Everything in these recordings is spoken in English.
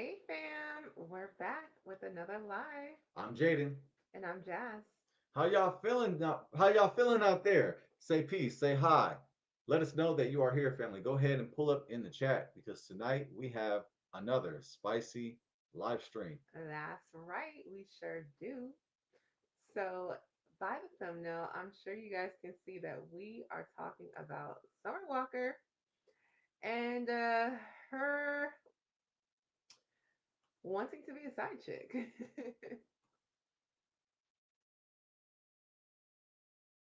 Hey fam, we're back with another live, I'm Jaden. and I'm Jazz. How y'all feeling? How y'all feeling out there? Say peace. Say hi. Let us know that you are here, family. Go ahead and pull up in the chat because tonight we have another spicy live stream. That's right, we sure do. So, by the thumbnail, I'm sure you guys can see that we are talking about Summer Walker and her wanting to be a side chick.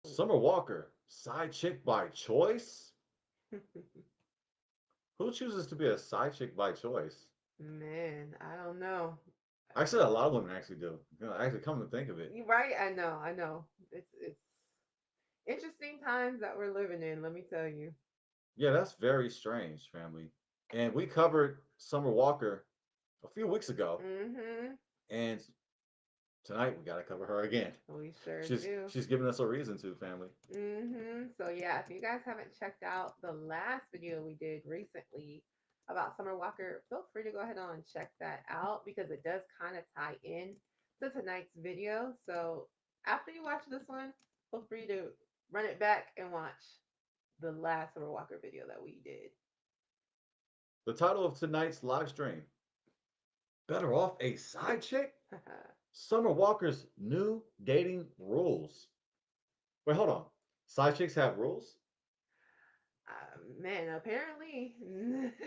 Summer Walker, side chick by choice. Who chooses to be a side chick by choice? Man, I don't know. Actually, a lot of women actually do. Actually, come to think of it. You right? I know. It's interesting times that we're living in. Let me tell you. Yeah, that's very strange, family. And we covered Summer Walker a few weeks ago, Mm-hmm. and tonight we got to cover her again. We sure She's do. she's giving us a reason to, family. So yeah, if you guys haven't checked out the last video we did recently about Summer Walker, feel free to go ahead and check that out because it does kind of tie in to tonight's video. So after you watch this one, feel free to run it back and watch the last Summer Walker video that we did. The title of tonight's live stream: Better Off a Side Chick? Summer Walker's new dating rules. Wait, hold on. Side chicks have rules? Man, apparently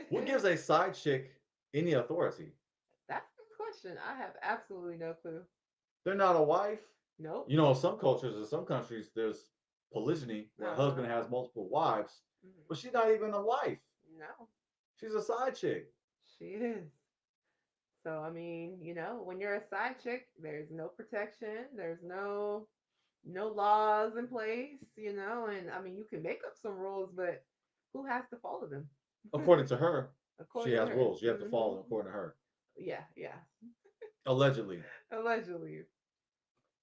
What gives a side chick any authority? that's the question. I have absolutely no clue. They're not a wife. Nope. You know, in some cultures, in some countries, there's polygyny where a Uh-huh. husband has multiple wives, but Mhm. she's not even a wife. No, She's a side chick. she is. So I mean, when you're a side chick, there's no protection, there's no laws in place, and I mean you can make up some rules, but who has to follow them? According to her, she According to has her. rules. You have to follow them according to her. Yeah, yeah. Allegedly. Allegedly.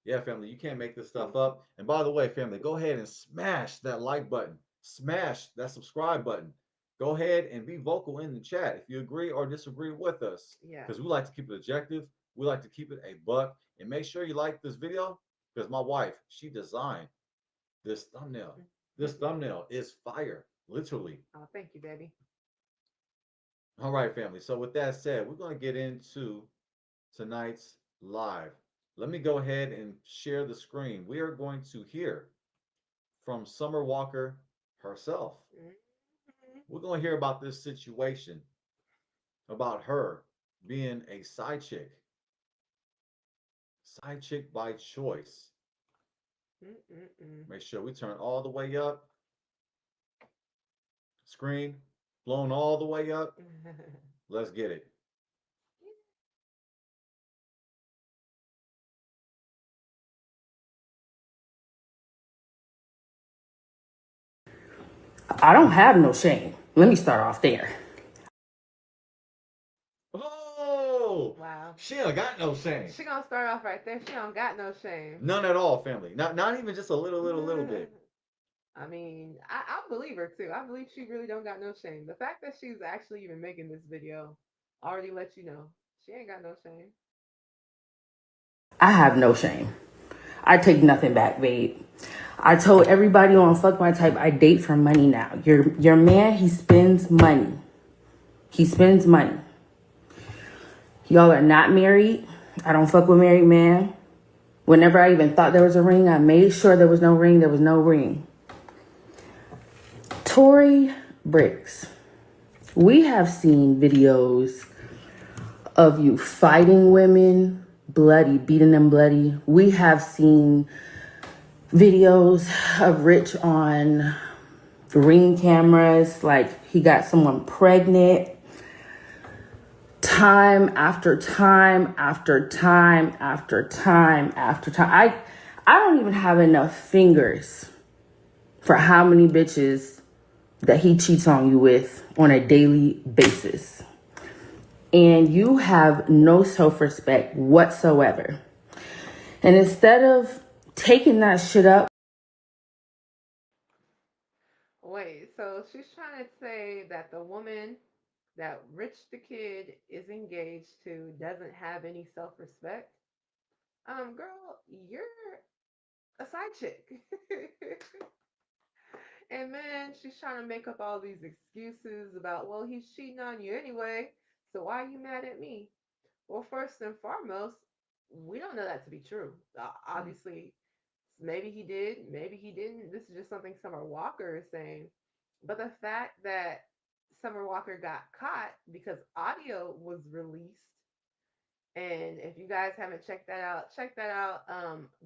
Yeah, family, you can't make this stuff up. And by the way, family, go ahead and smash that like button, smash that subscribe button. Go ahead and be vocal in the chat if you agree or disagree with us, Yeah. because we like to keep it objective. We like to keep it a buck. And make sure you like this video because my wife, she designed this thumbnail. This thumbnail is fire, literally. Oh, thank you, baby. All right, family. So, with that said, we're going to get into tonight's live. Let me go ahead and share the screen. We are going to hear from Summer Walker herself. Mhm. We're going to hear about this situation, about her being a side chick by choice. Mm-mm-mm. Make sure we turn all the way up. Screen blown all the way up. Let's get it. I don't have no shame. Let me start off there. Oh, Wow. she ain't got no shame. She gonna start off right there. She don't got no shame. None at all, family. Not even just a little bit. I mean, I believe her too. I believe she really don't got no shame. The fact that she's actually even making this video already lets you know she ain't got no shame. I have no shame. I take nothing back, babe. I told everybody on Fuck My Type I date for money now. Your man, he spends money. He spends money. Y'all are not married. I don't fuck with married man. Whenever I even thought there was a ring, I made sure there was no ring. There was no ring. Tori Brixx. We have seen videos of you fighting women, bloody, beating them bloody. We have seen videos of Rich on ring cameras, like he got someone pregnant. Time after time after time after time after time. I don't even have enough fingers for how many bitches that he cheats on you with on a daily basis. And you have no self-respect whatsoever. And instead of taking that shit up, Wait, so she's trying to say that the woman that Rich the Kid is engaged to doesn't have any self respect, girl, you're a side chick. And man, she's trying to make up all these excuses about, well, he's cheating on you anyway, so why are you mad at me? Well, first and foremost, we don't know that to be true. Mm. Obviously, maybe he did, maybe he didn't. This is just something Summer Walker is saying. But the fact that Summer Walker got caught because audio was released, and if you guys haven't checked that out, check that out.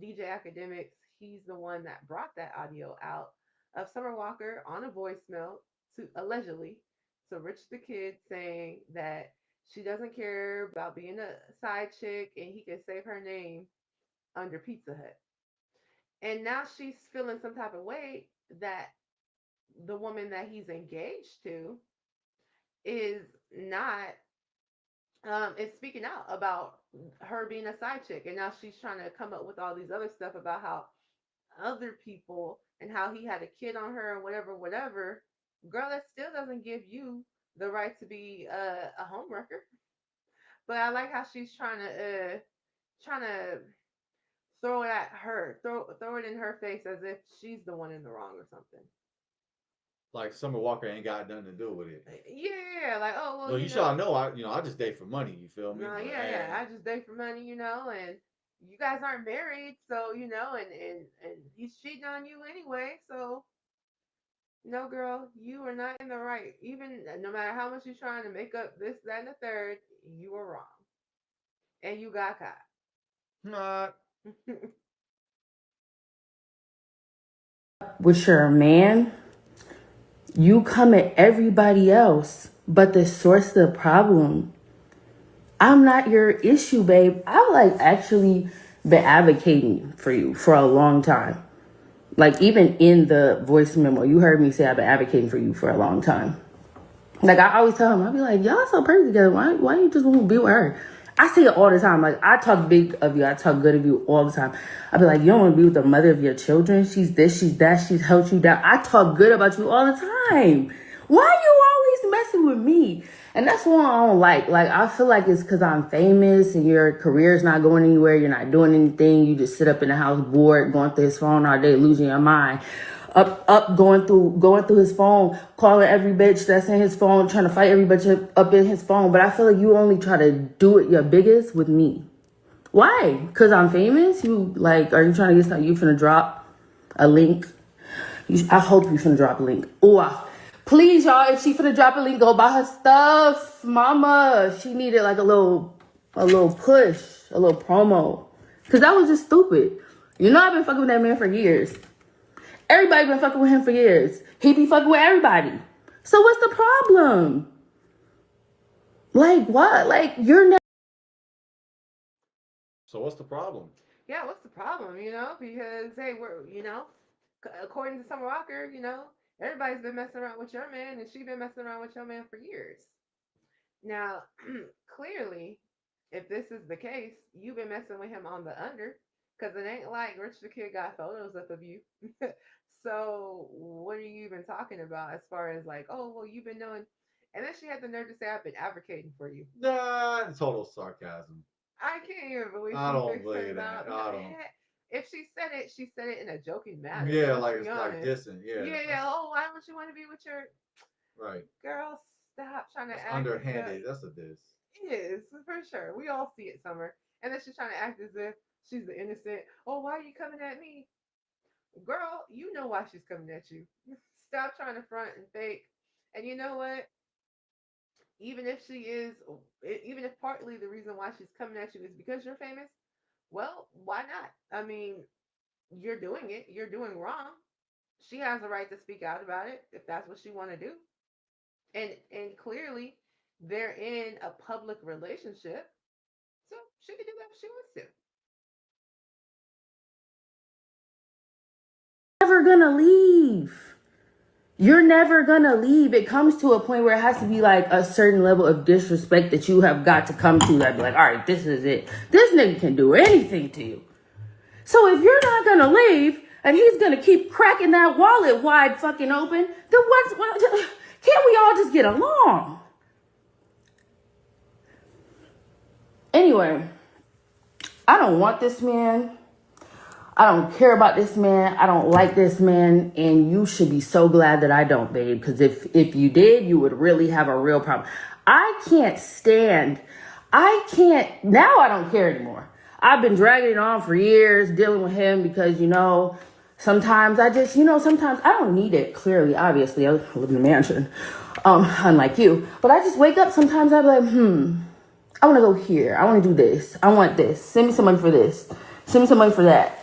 DJ Academics, he's the one that brought that audio out of Summer Walker on a voicemail to allegedly to Rich the Kid saying that she doesn't care about being a side chick and he can save her name under Pizza Hut. And now she's feeling some type of way that the woman that he's engaged to is not is speaking out about her being a side chick, and now she's trying to come up with all these other stuff about how other people and how he had a kid on her and whatever, whatever. Girl, that still doesn't give you the right to be a homewrecker. But I like how she's trying to throw it at her, throw it in her face as if she's the one in the wrong or something. Like Summer Walker ain't got nothing to do with it. Yeah, like oh well, Well, you should know. I just date for money. You feel me? no, But yeah. I just date for money, and you guys aren't married, so and he's cheating on you anyway. So no, girl, you are not in the right. Even no matter how much you're trying to make up this, that, and the third, you are wrong, and you got caught. not. With your man, you come at everybody else, but the source of the problem, I'm not your issue, babe. I've like actually been advocating for you for a long time. Like even in the voice memo, you heard me say I've been advocating for you for a long time. Like I always tell him, I'll be like, y'all so perfect together. Why you just want to be with her? I say it all the time. Like I talk big of you, I talk good of you all the time. I be like, you don't want to be with the mother of your children. She's this, she's that, she's helped you down. I talk good about you all the time. Why you always messing with me? And that's what I don't like. Like I feel like it's because I'm famous and your career's not going anywhere. You're not doing anything. You just sit up in the house bored, going through his phone all day, losing your mind. Going through his phone, calling every bitch that's in his phone, trying to fight every bitch up in his phone. But I feel like you only try to do it your biggest with me. Why? Because I'm famous? You like, are you trying to get something? You finna drop a link? I hope you finna drop a link. Please, y'all, if she finna drop a link, go buy her stuff. Mama, she needed like a little push, a little promo. Because that was just stupid. You know I've been fucking with that man for years. Everybody been fucking with him for years. He be fucking with everybody. So what's the problem? Like what? Like you're not. So what's the problem? Yeah, what's the problem? Because hey, we're according to Summer Walker, everybody's been messing around with your man, and she been messing around with your man for years. Now, clearly, if this is the case, you've been messing with him on the under, because it ain't like Rich the Kid got photos up of you. So, what are you even talking about as far as like, oh, well, you've been knowing? And then she had the nerve to say, I've been advocating for you. Nah, total sarcasm. I can't even believe I she don't fixed believe it that. up. No, I don't. if she said it in a joking manner. Yeah, Let's like be it's like honest. dissing. Yeah, Yeah, yeah. Oh, why don't you want to be with your right. girl? Stop trying to That's act as if underhanded. That's a diss. it is for sure. We all see it, Summer. And then she's trying to act as if she's the innocent. Oh, why are you coming at me? Girl, you know why she's coming at you. Stop trying to front and fake. And you know what? Even if she is, even if partly the reason why she's coming at you is because you're famous, well, why not? I mean, you're doing it. You're doing wrong. She has a right to speak out about it if that's what she want to do. And clearly, they're in a public relationship, so she can do that if she wants to. Never gonna leave. You're never gonna leave. It comes to a point where it has to be like a certain level of disrespect that you have got to come to. That be like, all right, this is it. This nigga can do anything to you. So if you're not gonna leave and he's gonna keep cracking that wallet wide fucking open, then what? Can't we all just get along? Anyway, I don't want this man. I don't care about this man. I don't like this man, and you should be so glad that I don't, babe. Because if you did, you would really have a real problem. I can't stand. I can't now. I don't care anymore. I've been dragging it on for years, dealing with him because sometimes I just sometimes I don't need it. Clearly, obviously, I live in a mansion, unlike you. But I just wake up sometimes. I'm like, I want to go here. I want to do this. I want this. Send me some money for this. Send me some money for that.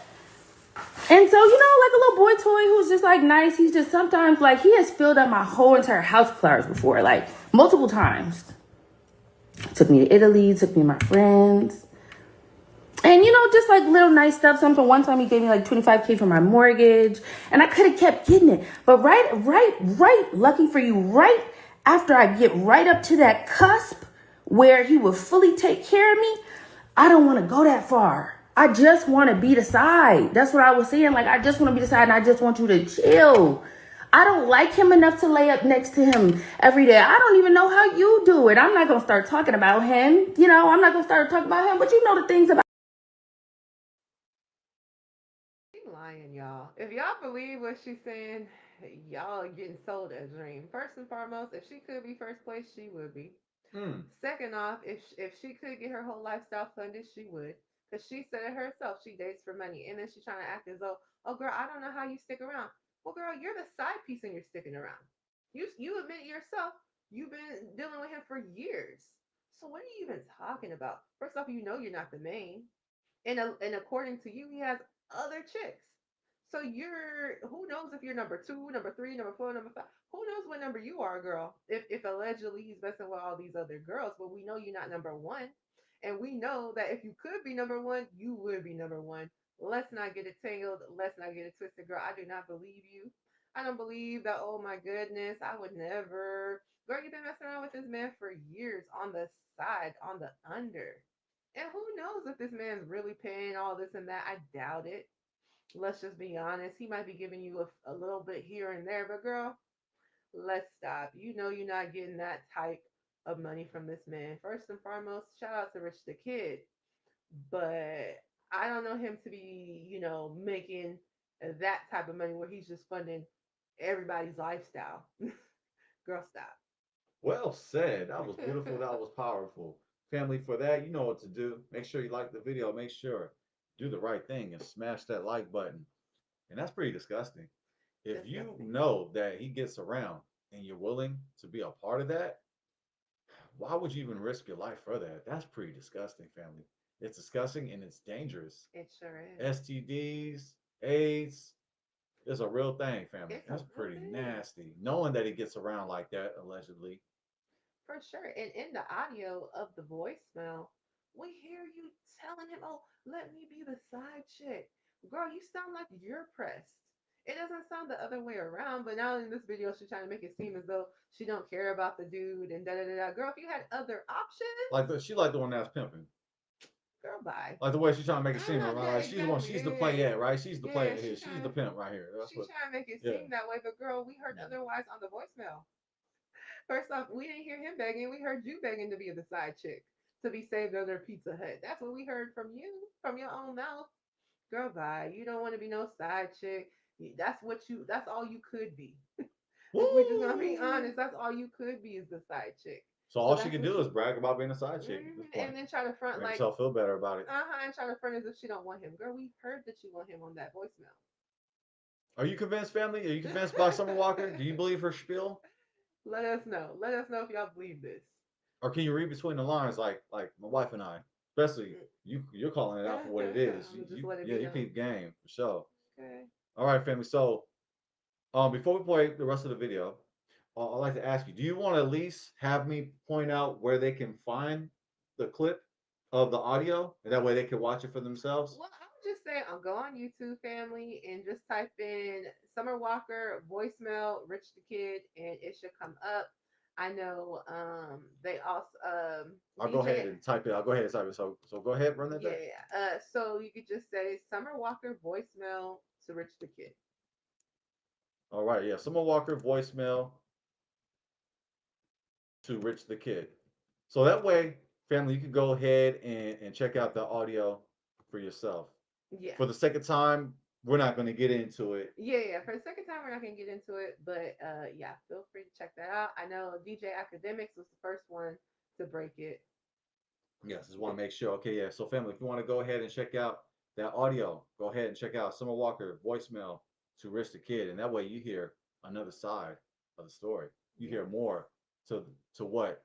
And so, like a little boy toy who's just like nice. He's just sometimes like he has filled up my whole entire house with flowers before, like multiple times. Took me to Italy, took me to my friends. And just like little nice stuff. Something one time he gave me like 25K for my mortgage. And I could have kept getting it. But right, lucky for you, right after I get right up to that cusp where he will fully take care of me, I don't want to go that far. I just want to be the side. That's what I was saying. Like, I just want to be the side and I just want you to chill. I don't like him enough to lay up next to him every day. I don't even know how you do it. I'm not going to start talking about him. I'm not going to start talking about him, but the things about. She lying, y'all. If y'all believe what she's saying, y'all are getting sold a dream. First and foremost, if she could be first place, she would be. Hmm. Second off, if she could get her whole lifestyle funded, she would. Because she said it herself, she dates for money. And then she's trying to act as though, oh girl, I don't know how you stick around. Well, girl, you're the side piece and you're sticking around. You admit yourself, you've been dealing with him for years. So what are you even talking about? First off, you know you're not the main. And according to you, he has other chicks. So you're who knows if you're number two, number three, number four, number five. Who knows what number you are, girl? If allegedly he's messing with all these other girls, but we know you're not number one. And we know that if you could be number one, you would be number one. Let's not get it tangled. Let's not get it twisted, girl. I do not believe you. I don't believe that, oh my goodness, I would never. Girl, you've been messing around with this man for years on the side, on the under. And who knows if this man's really paying all this and that? I doubt it. Let's just be honest. He might be giving you a little bit here and there, but girl, let's stop. You know you're not getting that type of money from this man. First and foremost, shout out to Rich the Kid, but I don't know him to be, making that type of money where he's just funding everybody's lifestyle. Girl, stop. Well said. That was beautiful. That was powerful. Family, for that, you know what to do. Make sure you like the video. Make sure do the right thing and smash that like button. And that's pretty disgusting. If you Disgusting. know that he gets around and you're willing to be a part of that, why would you even risk your life for that? That's pretty disgusting, family. It's disgusting and it's dangerous. It sure is. STDs, AIDS, is a real thing, family. It's a That's real pretty thing. nasty. Knowing that he gets around like that, allegedly. For sure. And in the audio of the voicemail, we hear you telling him, oh, let me be the side chick. Girl, you sound like you're pressed. It doesn't sound the other way around, but now in this video, she's trying to make it seem as though she don't care about the dude and da da da da. Girl, if you had other options, She like the one that's pimping. girl, bye. Like the way she's trying to make it seem, right? Yeah, Like she's the one, exactly. she's the Yeah, playette, right? She's the yeah, yeah. player here. She's the pimp right here. That's She what. trying to make it Yeah. seem that way, but girl, we heard Yeah. otherwise on the voicemail. First off, we didn't hear him begging. We heard you begging to be the side chick to be saved under Pizza Hut. That's what we heard from you, from your own mouth. Girl, bye. You don't want to be no side chick. That's what you. That's all you could be. If we're just gonna be Woo! honest, that's all you could be is the side chick. So So all she that's can what do is you. brag about being a side chick at this point. And then try to front Make like, herself feel better about it. and try to front as if she don't want him. Girl, we heard that you want him on that voicemail. Are you convinced, family? Are you convinced by Summer Walker? Do you believe her spiel? Let us know. Let us know if y'all believe this. Or can you read between the lines like my wife and I? Especially you're calling it out for what it is. I'm gonna just let it Yeah, be you known. peep game for sure. Okay. All right, family. So before we play the rest of the video, I'd like to ask you: do you want to at least have me point out where they can find the clip of the audio, and that way they can watch it for themselves? Well, I would just say I'll go on YouTube family and just type in Summer Walker voicemail Rich the Kid and it should come up. I know they also I'll go DJ ahead and type it. I'll go ahead and type it. So go ahead, run that back. yeah. So you could just say Summer Walker voicemail to Rich the Kid. All right, yeah. Summer Walker voicemail to Rich the Kid. So that way, family, you can go ahead and check out the audio for yourself. Yeah. For the second time, we're not going to get into it. Yeah. For the second time, we're not gonna get into it, but yeah, feel free to check that out. I know DJ Academics was the first one to break it. Yes, just want to make sure. Okay, yeah. So, family, if you want to go ahead and check out that audio, go ahead and check out Summer Walker voicemail to Rich the Kid, and that way you hear another side of the story. You hear Yes. more to to what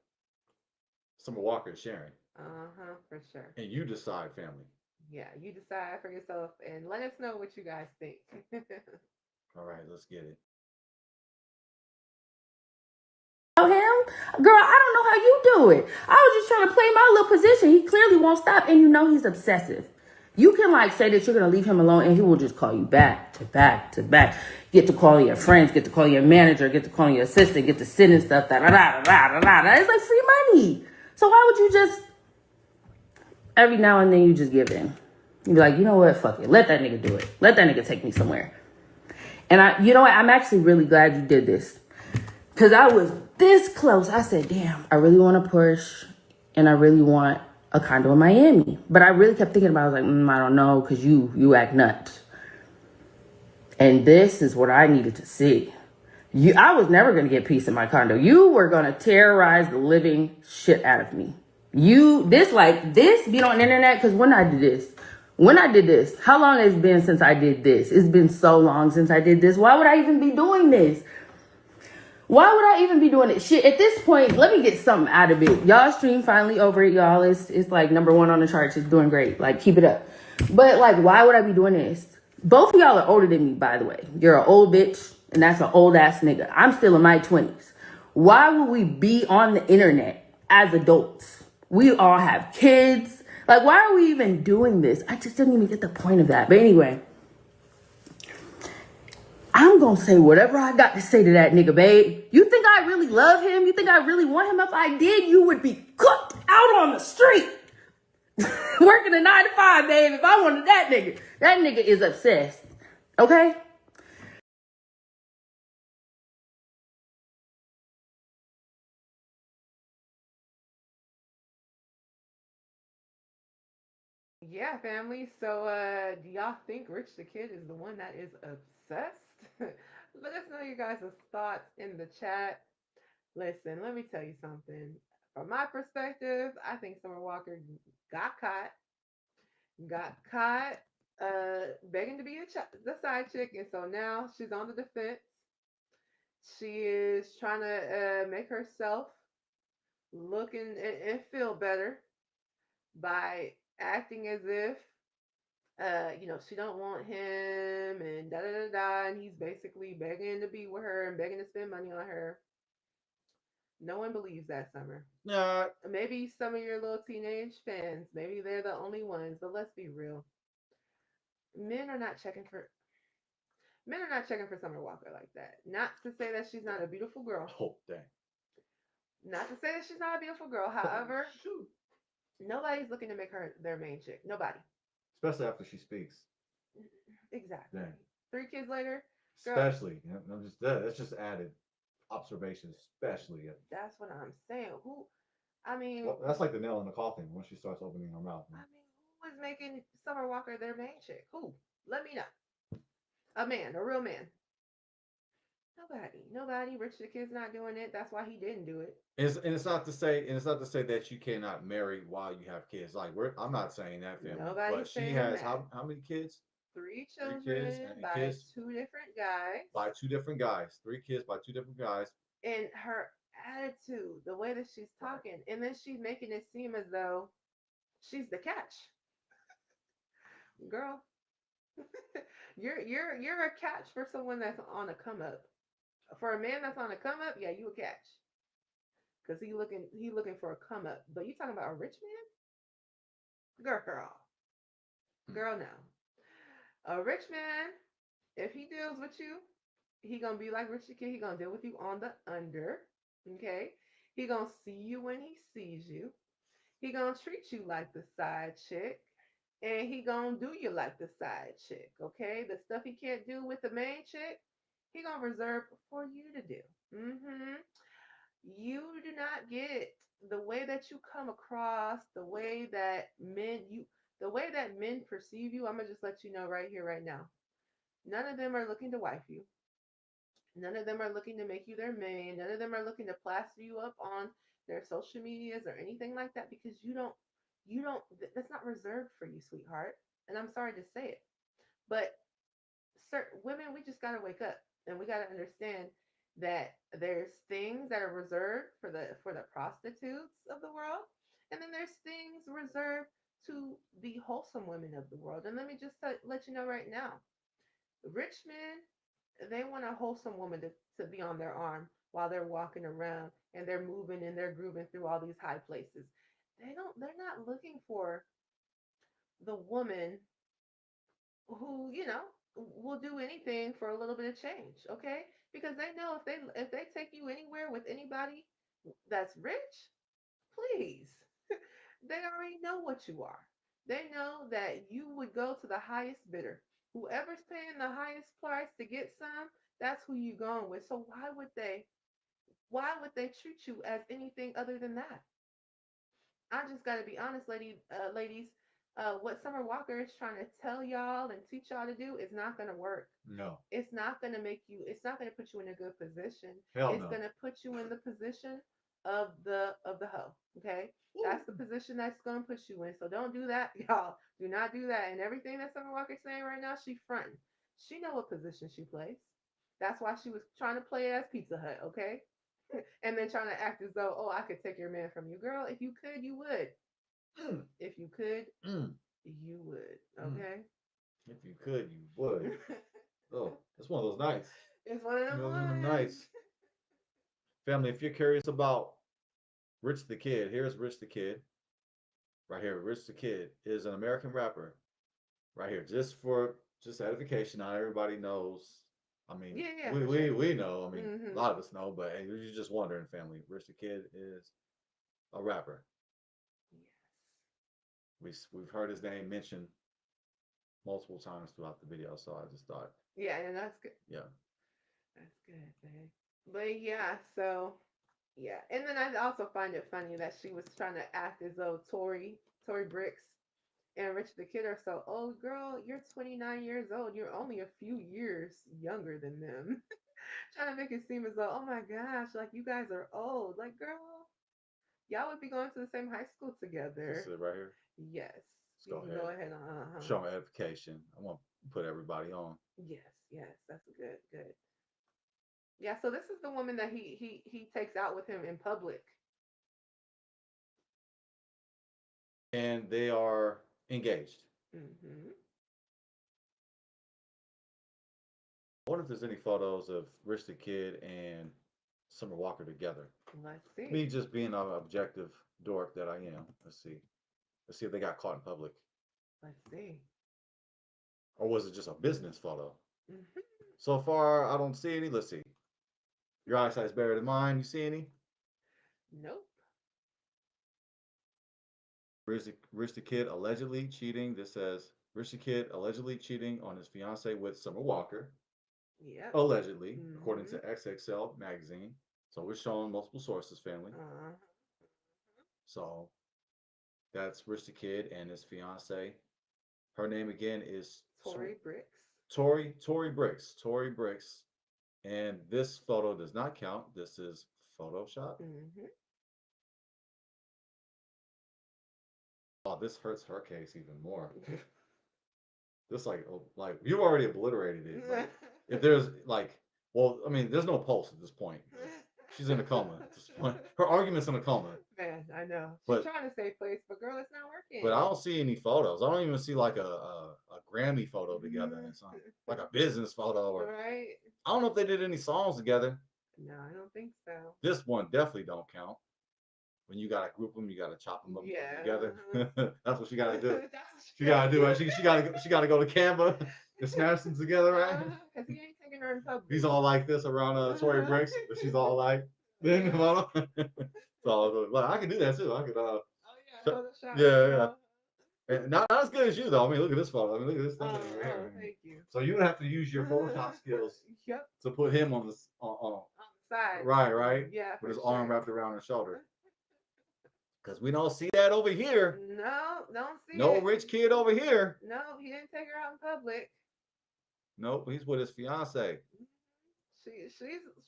Summer Walker is sharing, Uh-huh, for sure. and you decide, family. Yeah, you decide for yourself and let us know what you guys think. All right, let's get it. Him, girl, I don't know how you do it. I was just trying to play my little position. He clearly won't stop, and you know he's obsessive. You can like say that you're gonna leave him alone, and he will just call you back to back to back. Get to call your friends, get to call your manager, get to call your assistant, get to sending stuff. Da da da da da da da. It's like free money. So why would you just every now and then you just give in? You be like, you know what? Fuck it. Let that nigga do it. Let that nigga take me somewhere. And you know what? I'm actually really glad you did this. Because I was this close. I said, damn, I really want to push and I really want a condo in Miami. But I really kept thinking about it. I was like, I don't know, because you act nuts. And this is what I needed to see. I was never going to get peace in my condo. You were going to terrorize the living shit out of me. This being on the internet, because when I did this, how long has it been since I did this? It's been so long since I did this. Why would I even be doing this? Why would I even be doing it? Shit, at this point, let me get something out of it. Y'all stream finally over it, y'all. It's like #1 on the charts. It's doing great. Like, keep it up. But like, why would I be doing this? Both of y'all are older than me, by the way. You're an old bitch, and that's an old ass nigga. I'm still in my 20s. Why would we be on the internet as adults? We all have kids. Like, why are we even doing this? I just didn't even get the point of that. But anyway, I'm gonna say whatever I got to say to that nigga, babe. You think I really love him? You think I really want him? If I did, you would be cooked out on the street. Working a 9 to 5, babe. If I wanted that nigga is obsessed. Okay? Yeah, family. So, do y'all think Rich the Kid is the one that is obsessed? Let us know your guys' thoughts in the chat. Listen, let me tell you something. From my perspective, I think Summer Walker got caught, got caught begging to be the side chick, and so now she's on the defense. She is trying to make herself look and feel better by acting as if she don't want him and da da da da, and he's basically begging to be with her and begging to spend money on her. No one believes that, Summer. Nah, Maybe some of your little teenage fans, maybe they're the only ones, but let's be real. Men are not checking for men are not checking for Summer Walker like that. Not to say that she's not a beautiful girl. oh dang. Not to say that she's not a beautiful girl. Oh However, shoot. nobody's looking to make her their main chick. Nobody. Especially after she speaks. Exactly. Dang. 3 kids later, girl, Especially, I'm just that's just added observation. Especially, that's what I'm saying. I mean, well, that's like the nail in the coffin when she starts opening her mouth. who is making Summer Walker their main chick? Who? Let me know. A man, a real man. Nobody. Nobody. Rich the Kid's not doing it. That's why he didn't do it. It's not to say that you cannot marry while you have kids. Like I'm not saying that, family. But Nobody's she saying has that. how many kids? Three 3 kids children and by kids two different guys. by two different guys. 3 kids by two different guys. And her attitude, the way that she's Right. talking, and then she's making it seem as though she's the catch. Girl, you're a catch for someone that's on a come up. For a man that's on a come up, yeah, you a catch. Cause he looking for a come up. But you talking about a rich man? Hmm. Girl, no. A rich man, if he deals with you, he gonna be like Rich the Kid. He gonna deal with you on the under. Okay. He gonna see you when he sees you. He gonna treat you like the side chick. And he gonna do you like the side chick. Okay. The stuff he can't do with the main chick, he gonna reserve for you to do. Mm-hmm. You do not get the way that you come across, the way that men perceive you. I'm gonna just let you know right here, right now. None of them are looking to wife you. None of them are looking to make you their man. None of them are looking to plaster you up on their social medias or anything like that because that's not reserved for you, sweetheart. And I'm sorry to say it, but certain women, we just got to wake up and we got to understand that there's things that are reserved for the prostitutes of the world, and then there's things reserved to the wholesome women of the world. And let me just let you know right now, rich men, they want a wholesome woman to be on their arm while they're walking around and they're moving and they're grooving through all these high places. They're not looking for the woman who, will do anything for a little bit of change, okay? Because they know if they take you anywhere with anybody that's rich, please. They already know what you are. They know that you would go to the highest bidder. Whoever's paying the highest price to get some, that's who you are going with. So why would they treat you as anything other than that? I just got to be honest, ladies. What Summer Walker is trying to tell y'all and teach y'all to do is not going to work. No. It's not going to make you. It's not going to put you in a good position. Hell It's no. going to put you in the position of the hoe. Okay, that's the position that's going to put you in. So don't do that, y'all. Do not do that. And everything that Summer Walker's saying right now, she fronting. She know what position she plays. That's why she was trying to play as Pizza Hut. Okay, and then trying to act as though, oh, I could take your man from you, girl. If you could, you would. Mm, If you could, mm, you would. mm. Okay. If you could, you would. Oh, it's one of those nights. It's one of them One of them ones. nights. Family, if you're curious about Rich the Kid, here's Rich the Kid. Right here. Rich the Kid is an American rapper. Right here. Just edification. Not everybody knows. I mean, Yeah, yeah, we for we sure. we know. I mean, a Mhm. lot of us know, but hey, you're just wondering, family. Rich the Kid is a rapper. Yes. We've heard his name mentioned multiple times throughout the video, so I just thought, Yeah, and that's good. yeah. That's good, babe. But yeah, so yeah, and then I also find it funny that she was trying to act as though Tori Brixx and Rich the Kid are so old. Girl, you're 29 years old. You're only a few years younger than them. Trying to make it seem as though, oh my gosh, like you guys are old. Like, girl, y'all would be going to the same high school This together. is it right here. Yes, Let's you go can ahead. go ahead. Uh huh. Show them edification. I want to put everybody on. Yes, yes, that's good, good. Yeah, so this is the woman that he takes out with him in public. And they are engaged. Hmm. I wonder if there's any photos of Rich the Kid and Summer Walker together. Let's see. Me just being an objective dork that I am. Let's see. Let's see if they got caught in public. Let's see. Or was it just a business photo? Hmm. So far, I don't see any. Let's see. Your eyesight's better than mine. You see any? Nope. Rich the Kid allegedly cheating. This says Rich the Kid allegedly cheating on his fiancee with Summer Walker. Yep. Allegedly, according Hmm. to XXL magazine. So we're showing multiple sources, family. Uh, So that's Rich the Kid and his fiance. Her name again is Tori Bricks. Tori Brixx. Tori Brixx. And this photo does not count. This is Photoshop. Hmm. Oh, this hurts her case even more. This like you already obliterated it. Like if there's like, well, I mean, there's no pulse at this point. She's in a coma at this point. Her argument's in a coma. Man, I know. She's But trying to save face, but girl, it's not but I working. don't see any photos. I don't even see like a Grammy photo together. And something like a business photo or Right? I don't know if they did any songs together. No, I don't think so. This one definitely don't count. When you gotta group them, you gotta chop them up and put them Yeah. together. That's what she gotta do. That's what She she gotta gotta do. do. Right? She gotta go to Canva and smash them together, right? Because he ain't taking her in He's public. all like this around Tori Brixx, but she's all like, then Yeah. so like, I can do that too. I could Oh yeah, Photoshop, yeah, yeah. girl. And not as good as you though. I mean, look at this photo. I mean, look at this thing Oh, right oh, here. thank you. So you would have to use your Photoshop skills Yep. to put him on this on On the side. Right, right. Yeah, With for his arm sure. wrapped around his shoulder. Because we don't see that over here. No, don't see No it. rich kid over here. No, he didn't take her out in public. Nope, he's with his fiance. She's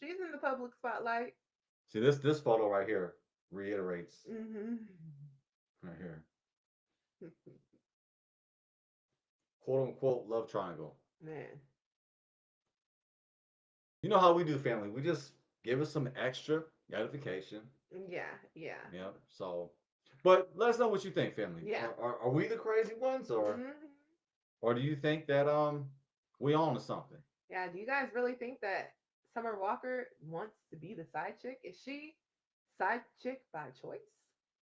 in the public spotlight. See this photo right here reiterates Hmm. right here. Quote unquote love triangle. Man, You know how we do family. We just give us some extra gratification. yeah, yeah, Yeah. So but let us know what you think, family. yeah. Are we the crazy ones Hmm. or do you think that we own to something? Yeah. Do you guys really think that Summer Walker wants to be the side chick? Is she side chick by choice?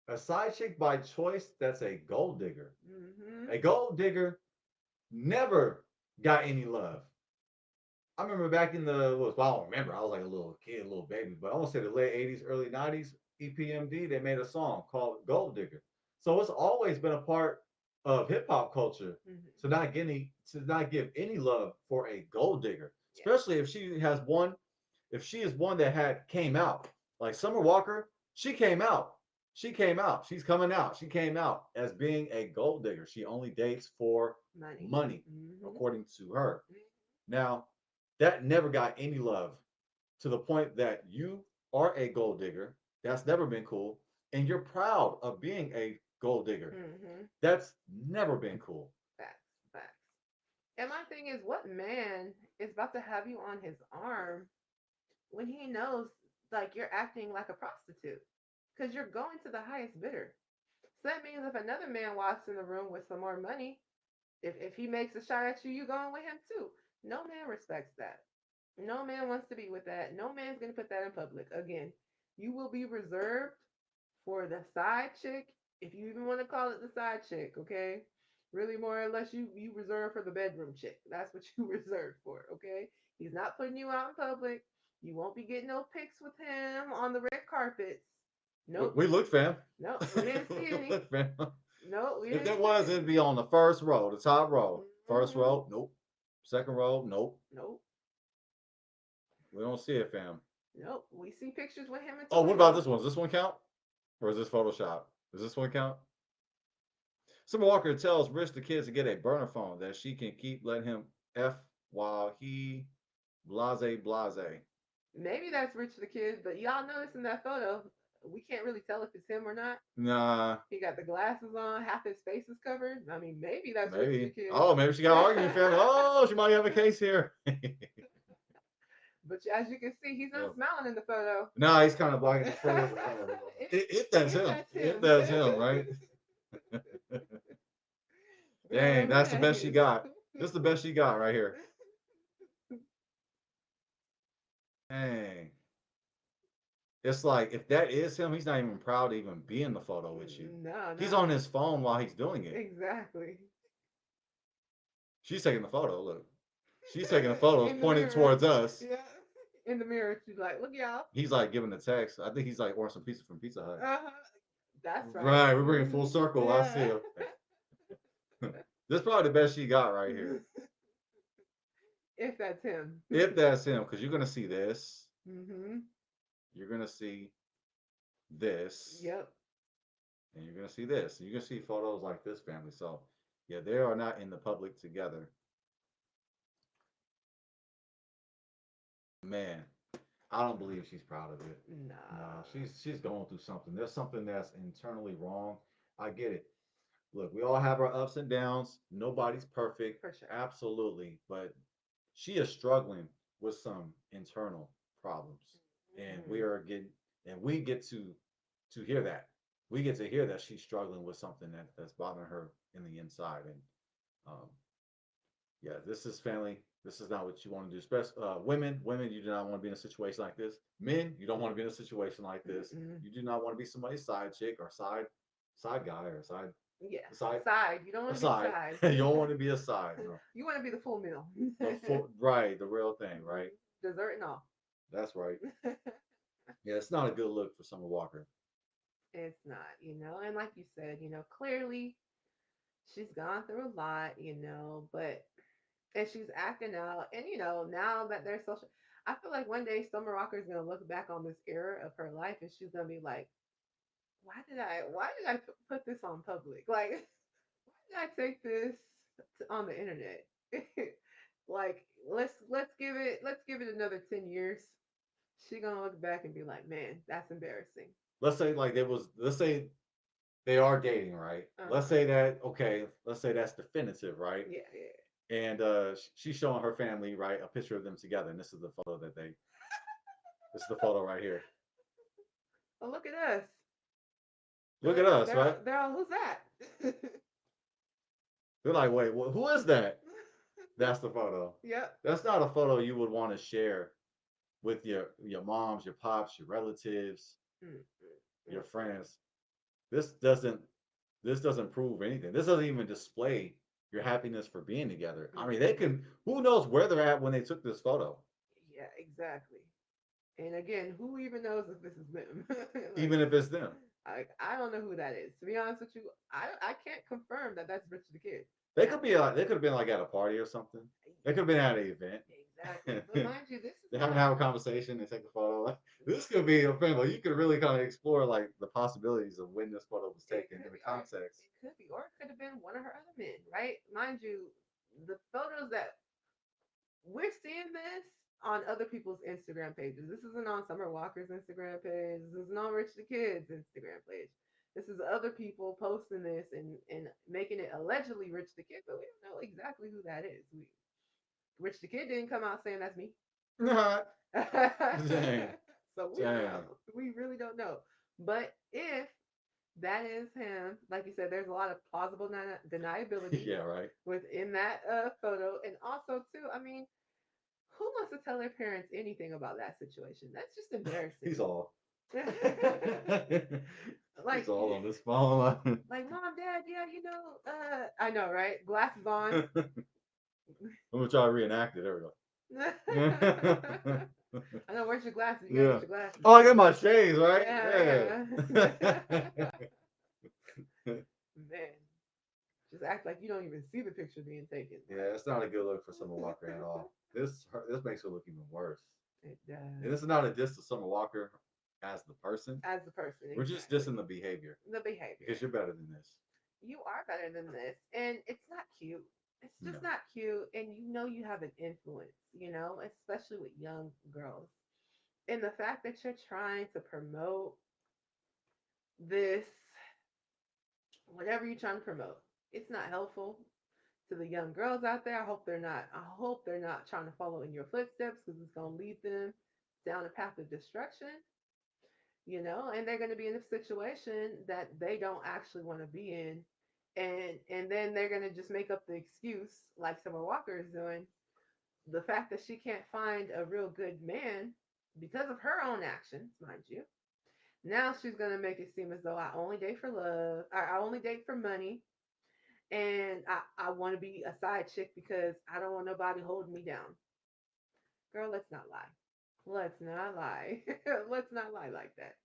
A side chick by choice, that's a gold digger. Hmm. A gold digger never got any love. I remember back in well, I don't remember. I was like a little kid, a little baby, but I want to say the late 80s, early 90s, EPMD, they made a song called Gold Digger. So it's always been a part of hip hop culture Hmm. to not give any love for a gold digger, Yeah. especially if she is one that had came out. Like Summer Walker, she came out. She came out. She's coming out. She came out as being a gold digger. She only dates for Money. money, Hmm. according to her. Now, that never got any love to the point that you are a gold digger. That's never been cool. And you're proud of being a gold digger. Hmm. That's never been cool. Facts. Facts. And my thing is, what man is about to have you on his arm when he knows like you're acting like a prostitute? Because you're going to the highest bidder. So that means if another man walks in the room with some more money, if he makes a shot at you, you going with him too. No man respects that. No man wants to be with that. No man's gonna put that in public. Again, you will be reserved for the side chick, if you even want to call it the side chick, okay? Really more or less you reserve for the bedroom chick. That's what you reserve for, okay? He's not putting you out in public. You won't be getting no pics with him on the red carpets. Nope. We look, fam. Nope. We didn't see any. Look, fam. Nope. We If didn't there see was, it'd any. be on the first row, the top row. First Hmm. row, nope. Second row, nope. Nope. We don't see it, fam. Nope. We see pictures with him and Oh, what about Toya. this one? Does this one count? Or is this Photoshop? Does this one count? Summer Walker tells Rich the kids to get a burner phone that she can keep letting him F while he blase blase. Maybe that's Rich the Kid, but y'all notice in that photo, we can't really tell if it's him or not. Nah, He got the glasses on, half his face is covered. I mean, maybe that's Rich the maybe. Kid. Oh, maybe she got arguing, family. Oh, she might have a case here. But as you can see, he's not Oh. smiling in the photo. Nah, he's kind of blocking his face. If that's If him. that's If him. that's him, right? Dang, Oh, that's the best she nice. got. This is the best she got right here. Dang. It's like if that is him, he's not even proud to even be in the photo with you. No, He's no. on his phone while he's doing it. Exactly. She's taking the photo. Look, she's taking the photos, In the pointing mirror. towards us. Yeah. In the mirror, she's like, look, y'all. He's like giving the text. I think he's like ordering some pizza from Pizza Hut. Uh-huh. That's right. Right, we're bringing full Hmm. circle. I see Yeah. him. This is probably the best she got right here. If that's him. If that's him, because you're gonna see this. Hmm. You're gonna see this. Yep. And you're gonna see this. And you're gonna see photos like this, family. So yeah, they are not in the public together. Man, I don't believe she's proud of it. No, Nah. she's going through something. There's something that's internally wrong. I get it. Look, we all have our ups and downs. Nobody's perfect. For sure. Absolutely. But she is struggling with some internal problems. And we Hmm. are getting and we get to hear that. We get to hear that she's struggling with something that's bothering her in the inside. And um, yeah, this is family. This is not what you want to do. Especially women, you do not want to be in a situation like this. Men, you don't want to be in a situation like this. Mm-mm. You do not want to be somebody's side chick or side guy or Yeah. side Side. You don't a want to be the side. side. You don't want to be a side. No, You want to be the full meal. the full, right, the real thing, right? Dessert and all. That's right. Yeah, it's not a good look for Summer Walker. It's not. And like you said, clearly she's gone through a lot, but and she's acting out. And now that they're social, I feel like one day Summer Walker's gonna look back on this era of her life and she's gonna be like, why did I put this on public? Like, why did I take this on the internet? Like, let's give it another 10 years. She gonna look back and be like, man, that's embarrassing. Let's say like there was. Let's say they are dating, right? Uh Let's huh. say that okay. Let's say that's definitive, right? Yeah, yeah. And she's showing her family, right, a picture of them together, and this is the photo that they. This is the photo right here. Well, look at us. Look at us, They're all, right? they're all who's that? They're like, wait, who is that? That's the photo. Yep. That's not a photo you would want to share with your moms, your pops, your relatives, Mm, mm, your mm, friends. This doesn't this doesn't prove anything. This doesn't even display your happiness for being together. mm, I mean, they mm. can who knows where they're at when they took this photo, Yeah, exactly. And again, who even knows if this is them? Like, even if it's them. I don't know who that is. To be honest with you, I can't confirm that that's Rich the Kid. They Now, could be like they could have been like at a party or something. They could have been at an event. exactly. But mind you, this is They haven't not. have a conversation. They take a photo. Like, this could be a family. You could really kind of explore like the possibilities of when this photo was It taken in could the be, or context. it could have been one of her other men, right? Mind you, the photos that we're seeing this on other people's Instagram pages. This isn't on Summer Walker's Instagram page. This isn't on Rich the Kid's Instagram page. This is other people posting this and making it allegedly Rich the Kid, but we don't know exactly who that is. Rich the Kid didn't come out saying that's me. Dang, So we don't know. dang. We really don't know. But if that is him, like you said, there's a lot of plausible deniability Yeah, right. within that photo. And also, too, I mean, who wants to tell their parents anything about that situation? That's just embarrassing. He's all. He's like, all on this phone. like, mom, dad, yeah, I know, right? Glasses on. I'm gonna try to reenact it. There we go. I know. Where's your glasses? You gotta Yeah. get your glasses. Oh, I got my shades, right? Yeah, Yeah. yeah. Man, just act like you don't even see the picture being taken. Yeah, it's not a good look for Summer Walker at all. This makes her look even worse. It And does. this is not a diss to Summer Walker as the person. As the person, We're just exactly. dissing the behavior The behavior. because you're better than this. You are better than this, and it's not cute. It's No. just not cute, and you have an influence, especially with young girls. And the fact that you're trying to promote this, whatever you're trying to promote, it's not helpful to the young girls out there. I hope they're not trying to follow in your footsteps because it's going to lead them down a path of destruction, and they're going to be in a situation that they don't actually want to be in. And then they're going to just make up the excuse like Summer Walker is doing, the fact that she can't find a real good man because of her own actions, mind you. Now she's gonna make it seem as though I only date for love, or I only date for money, and I want to be a side chick because I don't want nobody holding me down. Girl, let's not lie. Let's not lie. Let's not lie like that.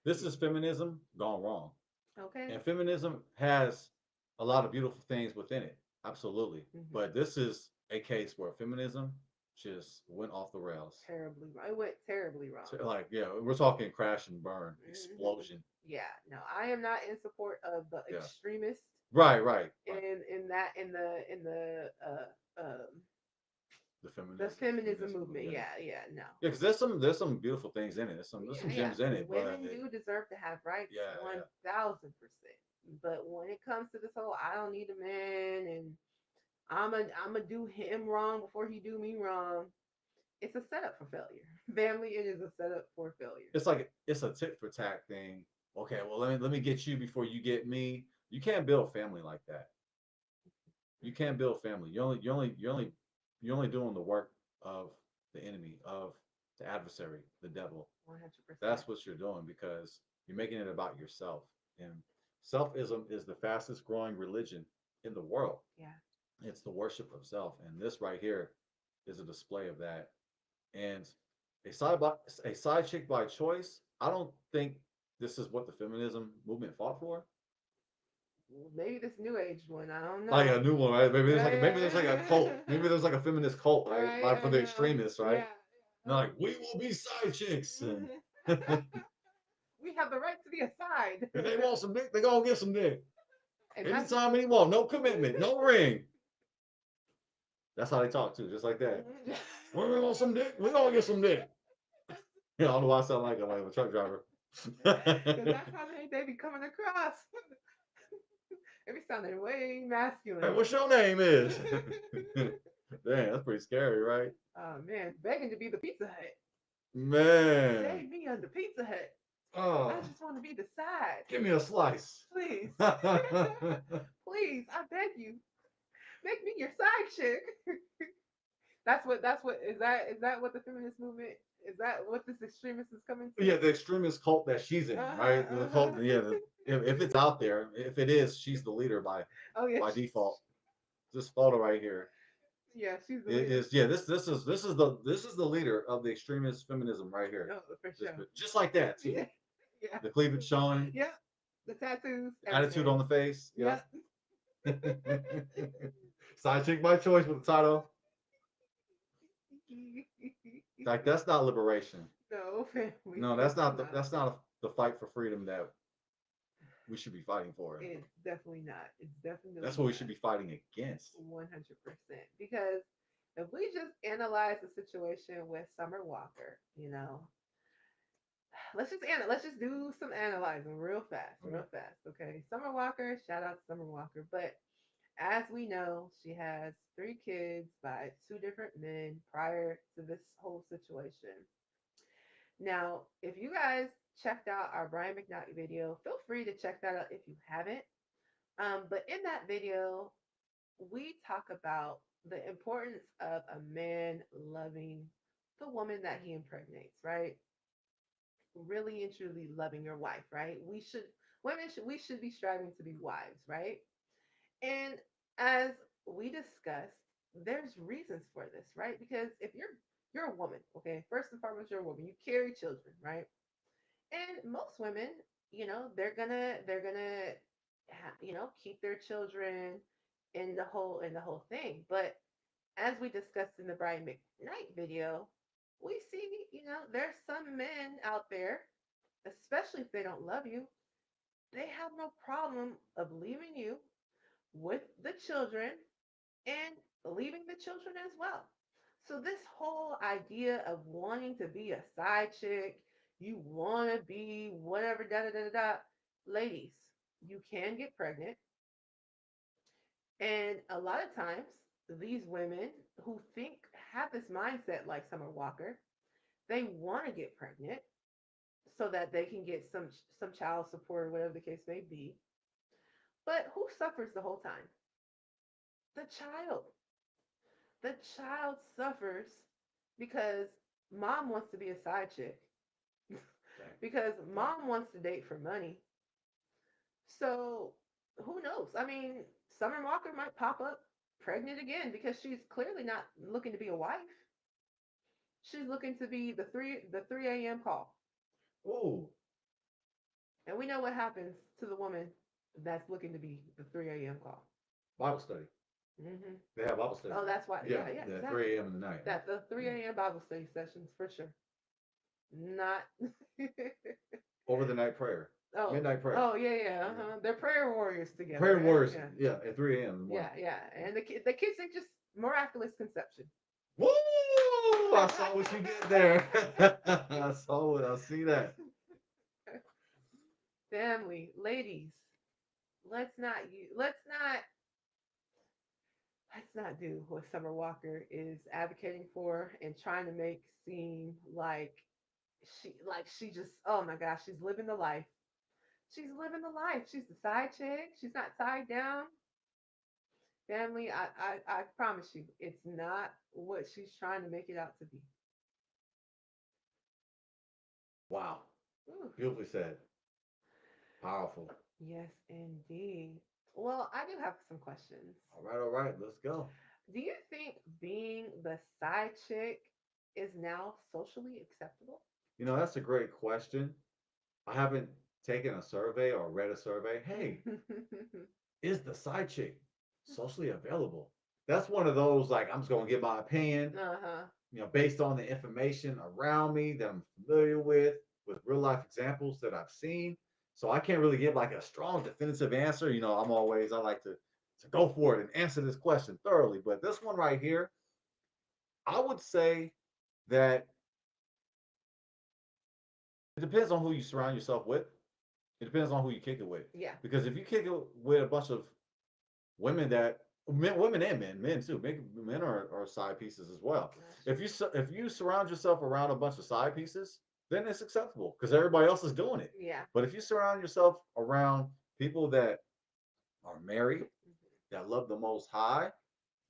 This is feminism gone wrong. Okay. And feminism has a lot of beautiful things within it. Absolutely. Hmm. But this is a case where feminism just went off the rails. Terribly wrong. It went terribly wrong. So, like, yeah, we're talking crash and burn, Hmm. explosion. Yeah. No, I am not in support of the Yeah. extremists Right, right, right. in The the feminism feminism movement. movement. Yeah. Yeah. Yeah. No. Yeah, because there's some beautiful things in it. There's some Yeah, yeah. gems in it, but Women do deserve to have rights, yeah, yeah. 1000%. But when it comes to this whole, I don't need a man, and I'm a do him wrong before he do me wrong. It's a setup for failure. Family, it is a setup for failure. It's like it's a tit for tat thing. Okay, well let me get you before you get me. You can't build family like that. You can't build family. You're only doing the work of the enemy, of the adversary, the devil. 100%. That's what you're doing because you're making it about yourself. And selfism is the fastest growing religion in the world. Yeah. It's the worship of self. And this right here is a display of that. And a side by, a side chick by choice, I don't think this is what the feminism movement fought for. Maybe this new age one. I don't Like know. a new one, right? Maybe Yeah, maybe there's like a cult. yeah. Maybe there's like a feminist cult, right? Right. Like I for the know. extremists, right? Yeah. They're like, we will be side chicks. And We have the right to be a side. if they want some dick, they gonna get some dick. And that's Anytime, any want. No commitment, no ring. That's how they talk too, just like that. When we want some dick, we gonna get some dick. I don't know why I sound like a truck driver. because that's how they be coming across. They be sounding way Hey, masculine. what's your name is? Damn, that's pretty scary, right? Oh man, begging to be the Pizza Hut. Man. Save me on the Pizza Hut. I Oh, just want to be the side. give me a slice. Please. Please, I beg you. Make me your side chick. That's what is that what the feminist movement is that what this extremist is coming to? Yeah, the extremist cult that she's in, Uh-huh, right? The cult, uh-huh. yeah. If it's out there, if it is, she's the leader Oh yeah, by default. This photo right here yeah, she's the leader. is yeah. This is the leader of the extremist feminism right here. Oh, for This sure. just like that too. Yeah, yeah, The cleavage showing, yeah. The tattoos, attitude everything. on the face. Yeah. Yep. Side chick by choice with the title. Like that's not liberation. No, family, No, that's it's not not. that's not the fight for freedom that we should be fighting for. It's definitely not. It's definitely That's what we should not. be fighting against. 100%. Because if we just analyze the situation with Summer Walker, let's just do some analyzing Okay. real fast. Okay, Summer Walker, shout out to Summer Walker. But as we know, she has 3 kids by 2 different men prior to this whole situation. Now, if you guys checked out our Brian McKnight video, feel free to check that out if you haven't. But in that video, we talk about the importance of a man loving the woman that he impregnates, right? Really and truly loving your wife, right? We should be striving to be wives, right? And as we discussed, there's reasons for this, right? Because if you're a woman, okay, first and foremost, you're a woman. You carry children, right? And most women, they're gonna keep their children in the whole thing. But as we discussed in the Brian McKnight video, we see, there's some men out there, especially if they don't love you, they have no problem of leaving you with the children and leaving the children as well. So this whole idea of wanting to be a side chick, you want to be whatever, da da da da da. Ladies, you can get pregnant, and a lot of times these women who think have this mindset like Summer Walker, they want to get pregnant so that they can get some child support or whatever the case may be. But who suffers the whole time? The child. The child suffers because mom wants to be a side chick, because mom wants to date for money. So who knows? I mean, Summer Walker might pop up pregnant again because she's clearly not looking to be a wife. She's looking to be the three a.m. call. Ooh, And we know what happens to the woman that's looking to be the 3 a.m. call. Bible study. Hmm. They have Bible study. Oh, that's why. Yeah, Yeah, yeah, yeah, exactly. 3 a.m. in the night. That the 3 a.m. Bible study sessions for sure. Not. Overnight prayer. Oh, Midnight prayer. oh yeah, yeah. Yeah. Uh-huh. They're prayer warriors together, Prayer right? warriors, Yeah, yeah, at 3 a.m. in the morning. yeah, yeah. And the kids think just miraculous conception. Woo! I saw what you did there. I see that. Family, ladies, let's not do what Summer Walker is advocating for and trying to make seem like she just, oh my gosh, she's living the life. She's living the life. She's the side chick. She's not tied down. Family, I promise you, it's not what she's trying to make it out to be. Wow. Ooh, Beautifully said. Powerful. yes, indeed. Well, I do have some questions. All right. Let's go. Do you think being the side chick is now socially acceptable? That's a great question. I haven't taken a survey or read a survey. Hey, is the side chick socially available? That's one of those like I'm just gonna give my opinion. Uh huh. based on the information around me that I'm familiar with real life examples that I've seen. So I can't really give like a strong definitive answer. I like to go for it and answer this question thoroughly. But this one right here, I would say that it depends on who you surround yourself with. It depends on who you kick it with. Yeah. Because if you kick it with a bunch of women and men too. Men are side pieces as well. That's If true. you surround yourself around a bunch of side pieces, then it's acceptable because everybody else is doing it. Yeah. But if you surround yourself around people that are married, Mhm. that love the Most High,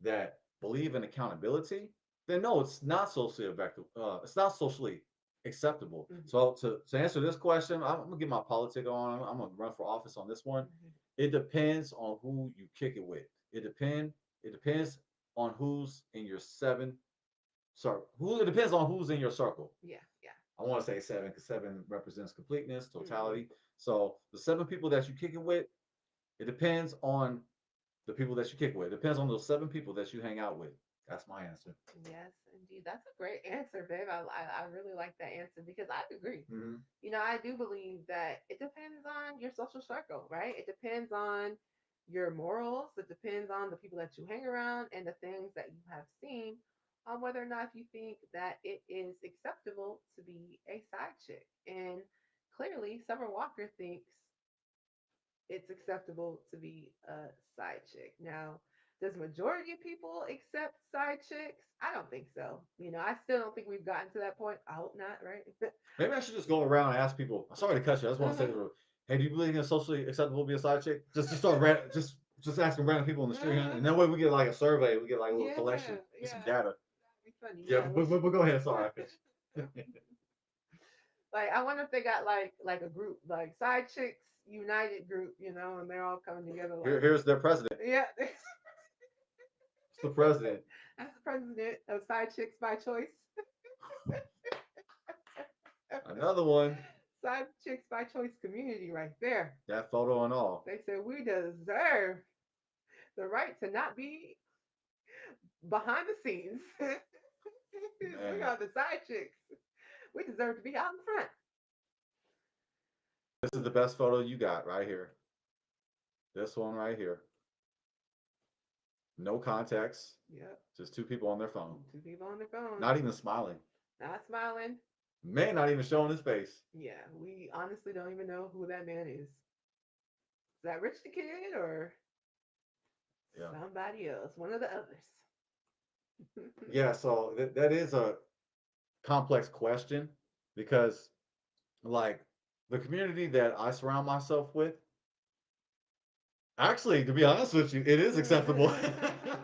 that believe in accountability, then no, it's not socially effective. It's not socially acceptable. Mhm. So to answer this question, I'm gonna get my politic on. I'm gonna run for office on this one. Mhm. It depends on who you kick it with. It depends on who's in your seven. Sorry, who it depends on who's in your circle. Yeah. Yeah. I want to say seven because seven represents completeness, Mhm. totality. So the seven people that you kick it with, it depends on the people that you kick it with. It depends on those seven people that you hang out with. That's my answer. Yes, indeed. That's a great answer, babe. I really like that answer because I agree. Mm-hmm. I do believe that it depends on your social circle, right? It depends on your morals. It depends on the people that you hang around and the things that you have seen on whether or not you think that it is acceptable to be a side chick. And clearly, Summer Walker thinks it's acceptable to be a side chick. Now, does majority of people accept side chicks? I don't think so. I still don't think we've gotten to that point. I hope not, right? Maybe I should just go around and ask people. Sorry to cut you. I just want to say, Uh-huh. hey, do you believe it's socially acceptable to be a side chick? Just start just asking random people in the street, Uh-huh. and that way we get like a survey. We get like a little Yeah, collection, get some yeah. data. That'd be funny. Yeah, Yeah. but go ahead. Sorry, I cut you. Like I wonder if they got like a group, like side chicks united group, and they're all coming together like Here's their president. yeah. It's the president. That's the president of Side Chicks by Choice. Another one. Side Chicks by Choice community right there. That photo and all. They said we deserve the right to not be behind the scenes. We Man, are the side chicks. We deserve to be out in front. this is the best photo you got right here. This one right here. No context. Yep. Just two people on their phone. Two people on their phone. Not even smiling. Not smiling. Man, not even showing his face. Yeah, we honestly don't even know who that man is. Is that Rich the Kid or Yeah. somebody else? One of the others. Yeah, so that is a complex question because, like, the community that I surround myself with, actually, to be honest with you, it is acceptable.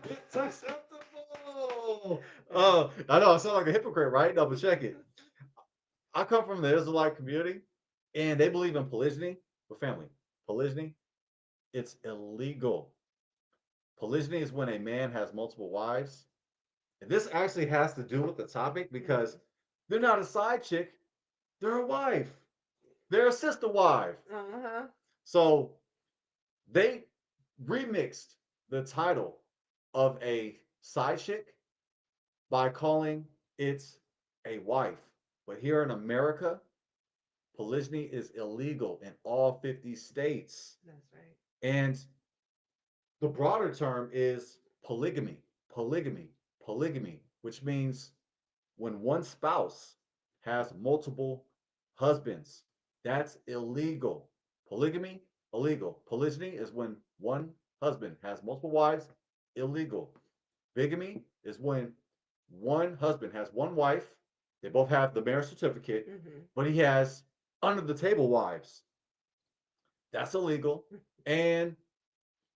It's acceptable. I know I sound like a hypocrite, right? No, but check it. I come from the Israelite community, and they believe in polygyny with family. Polygyny, it's illegal. Polygyny is when a man has multiple wives. And this actually has to do with the topic because they're not a side chick, they're a wife. They're a sister wife. Uh-huh. So they remixed the title of a side chick by calling it a wife. But here in America, polygyny is illegal in all 50 states. That's right. And the broader term is polygamy, polygamy, polygamy, which means when one spouse has multiple husbands. That's illegal. Polygamy, illegal. Polygyny is when one husband has multiple wives, illegal. Bigamy is when one husband has one wife, they both have the marriage certificate, Mm-hmm. but he has under the table wives. That's illegal. And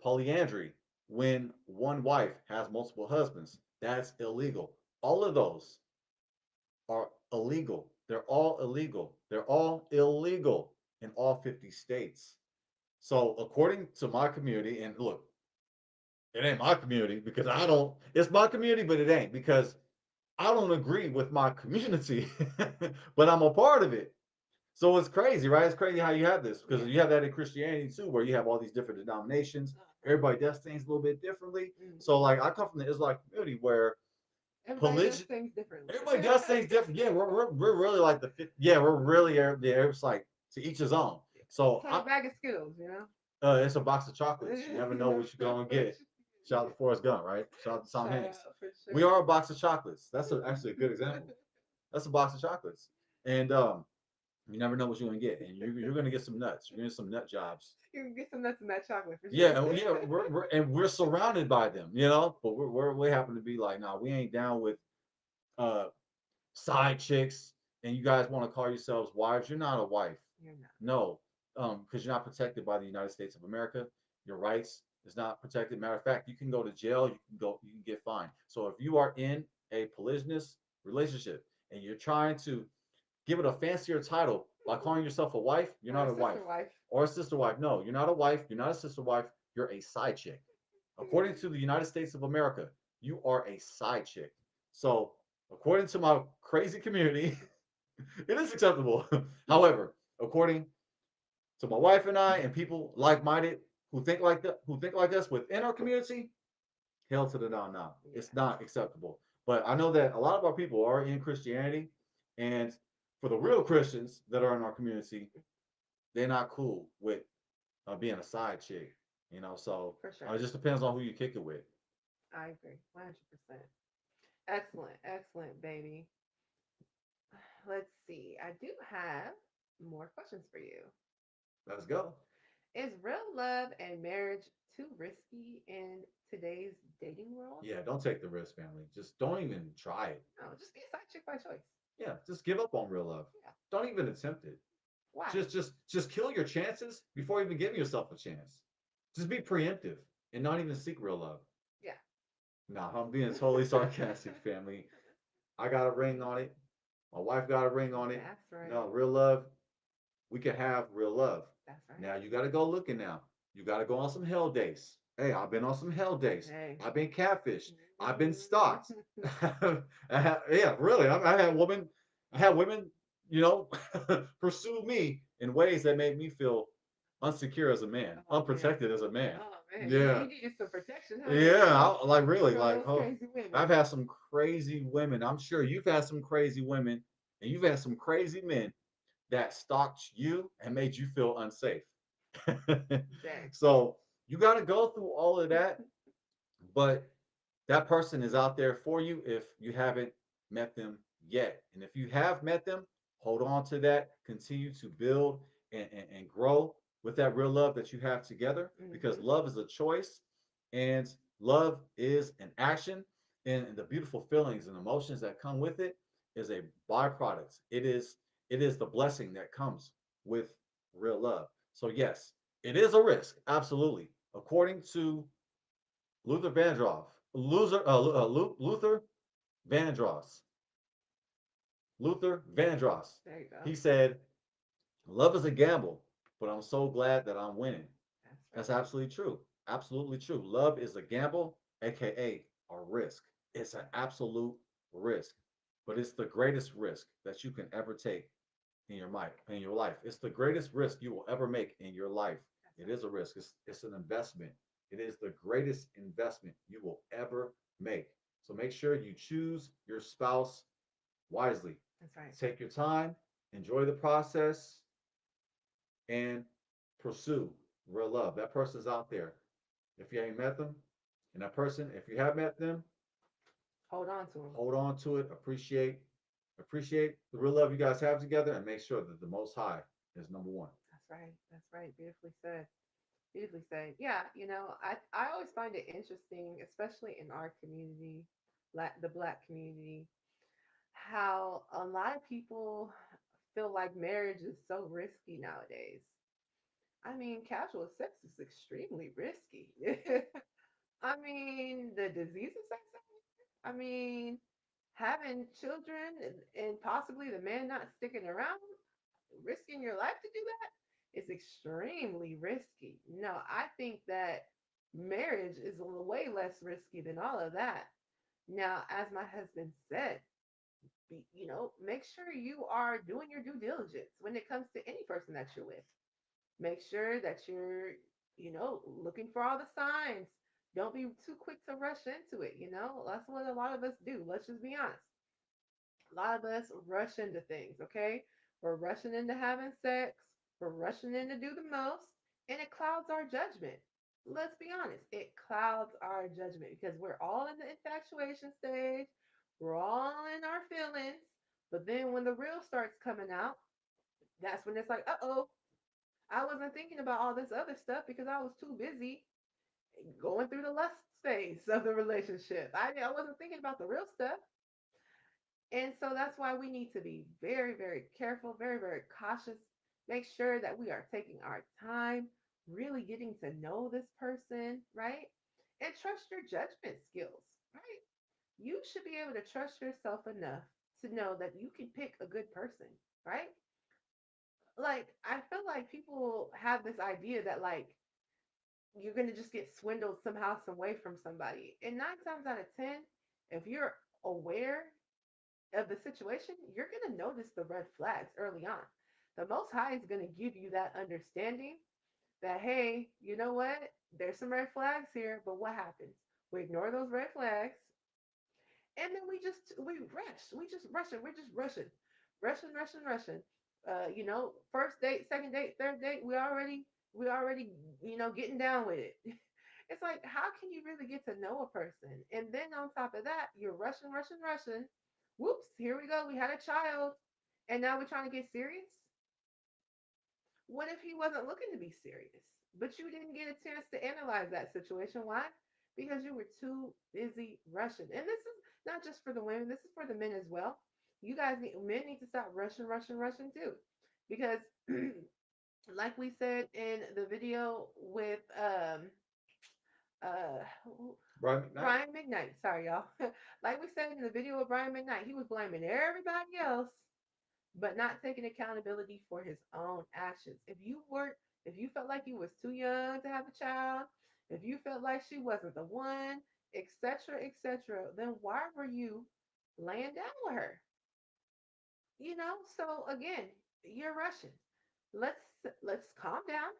polyandry, when one wife has multiple husbands, that's illegal. All of those are illegal. They're all illegal. They're all illegal in all 50 states. So, according to my community, and look, it ain't my community because I don't, it's my community, but it ain't because I don't agree with my community, but I'm a part of it. So it's crazy, right? It's crazy how you have this because Yeah. you have that in Christianity too, where you have all these different denominations. Uh-huh. Everybody does things a little bit differently. Mm-hmm. So, like, I come from the Islamic community where Everybody does Polygamy. things differently. Everybody does things different. Yeah, we're really like yeah, we're really there. It's like to each his own. It's So like a bag of Skittles, you know? it's a box of chocolates. You never know what you're gonna get. Shout out to Forrest Gump, right? Shout out to Tom Shout Hanks. out for We sure. are a box of chocolates. That's actually a good example. That's a box of chocolates, and you never know what you're gonna get, and you're gonna get some nuts. You're gonna get some nut jobs. You can get some nuts in that chocolate for sure. Yeah, yeah, we're surrounded by them, you know. But we happen to be like, nah, we ain't down with uh side chicks, and you guys want to call yourselves wives. You're not a wife. You're not. No, because you're not protected by the United States of America. Your rights is not protected. Matter of fact, you can go to jail. You can get fined. So if you are in a polygynous relationship and you're trying to give it a fancier title by calling yourself a wife, you're Or not a a wife sister wife. or a sister wife. No, you're not a wife. You're not a sister wife. You're a side chick. According to the United States of America, you are a side chick. So, according to my crazy community, it is acceptable. However, according to my wife and I and people like-minded who think like us within our community, hell to the no no. Yeah. It's not acceptable. But I know that a lot of our people are in Christianity, and for the real Christians that are in our community, they're not cool with being a side chick. You know, so For sure. it just depends on who you kick it with. I agree. 100%. Excellent. Excellent, baby. Let's see. I do have more questions for you. Let's go. Is real love and marriage too risky in today's dating world? Yeah, don't take the risk, family. Just don't even try it. No, just be a side chick by choice. Yeah, just give up on real love. Yeah. Don't even attempt it. Why? Just kill your chances before even giving yourself a chance. Just be preemptive and not even seek real love. Yeah. Nah, I'm being totally sarcastic, family. I got a ring on it. My wife got a ring on it. That's right. No, real love, we can have real love. That's right. Now you got to go looking now. You got to go on some hell days. Hey, I've been on some hell days. Hey. I've been catfished. I've been stalked. Yeah, really. I had women, you know, pursue me in ways that made me feel unsecure as a man, Oh man. unprotected as a man. Oh man. Yeah, You needed some protection, huh, yeah. baby? Like really, From like those oh, crazy women. I've had some crazy women. I'm sure you've had some crazy women, and you've had some crazy men that stalked you and made you feel unsafe. Dang. So you got to go through all of that, but that person is out there for you if you haven't met them yet. And if you have met them, hold on to that, continue to build and grow with that real love that you have together because Mm-hmm. love is a choice and love is an action. And the beautiful feelings and emotions that come with it is a byproduct. It is the blessing that comes with real love. So yes, it is a risk, absolutely. According to Luther Vandross, Luther Vandross, Luther Vandross. There you go. He said, "Love is a gamble, but I'm so glad that I'm winning." That's That's right. absolutely true. Absolutely true. Love is a gamble, aka a risk. It's an absolute risk, but it's the greatest risk that you can ever take in your life. It's the greatest risk you will ever make in your life. That's It right. is a risk. It's an investment. It is the greatest investment you will ever make. So make sure you choose your spouse wisely. That's right. Take your time, enjoy the process, and pursue real love. That person's out there. If you ain't met them, and that person, if you have met them, Hold on to them. hold on to it, appreciate the real love you guys have together, and make sure that the most high is number one. That's right. That's right. Beautifully said. Beautifully said. Yeah, I always find it interesting, especially in our community, the black community, how a lot of people feel like marriage is so risky nowadays. I mean, casual sex is extremely risky. I mean, the diseases that's out. I mean, having children and possibly the man not sticking around, risking your life to do that is extremely risky. No, I think that marriage is way less risky than all of that. Now, as my husband said, make sure you are doing your due diligence when it comes to any person that you're with. Make sure that you're looking for all the signs. Don't be too quick to rush into it. You know, that's what a lot of us do. Let's just be honest. A lot of us rush into things, okay? We're rushing into having sex, we're rushing in to do the most, and it clouds our judgment. Let's be honest, it clouds our judgment because we're all in the infatuation stage, we're all in our feelings, but then when the real starts coming out, that's when it's like, uh oh, I wasn't thinking about all this other stuff because I was too busy going through the lust phase of the relationship. I wasn't thinking about the real stuff. And so that's why we need to be very, very careful, very, very cautious. Make sure that we are taking our time, really getting to know this person, right? And trust your judgment skills, right? You should be able to trust yourself enough to know that you can pick a good person, right? Like, I feel like people have this idea that, like, you're going to just get swindled somehow, some way from somebody. And 9 times out of 10, if you're aware of the situation, you're going to notice the red flags early on. The Most High is going to give you that understanding that, hey, you know what? There's some red flags here, but what happens? We ignore those red flags, and then we rush. We just rushing. We're just rushing. First date, second date, third date. We already getting down with it. It's like, how can you really get to know a person? And then on top of that, you're rushing. Whoops, here we go. We had a child, and now we're trying to get serious. What if he wasn't looking to be serious, but you didn't get a chance to analyze that situation? Why? Because you were too busy rushing. And this is not just for the women, this is for the men as well. Men need to stop rushing too. Because like we said in the video with uh Brian McKnight. Brian McKnight, sorry y'all. Like we said in the video with Brian McKnight, he was blaming everybody else but not taking accountability for his own actions. If you felt like you was too young to have a child, if you felt like she wasn't the one, etc., then why were you laying down with her? So again, you're rushing. Let's let's calm down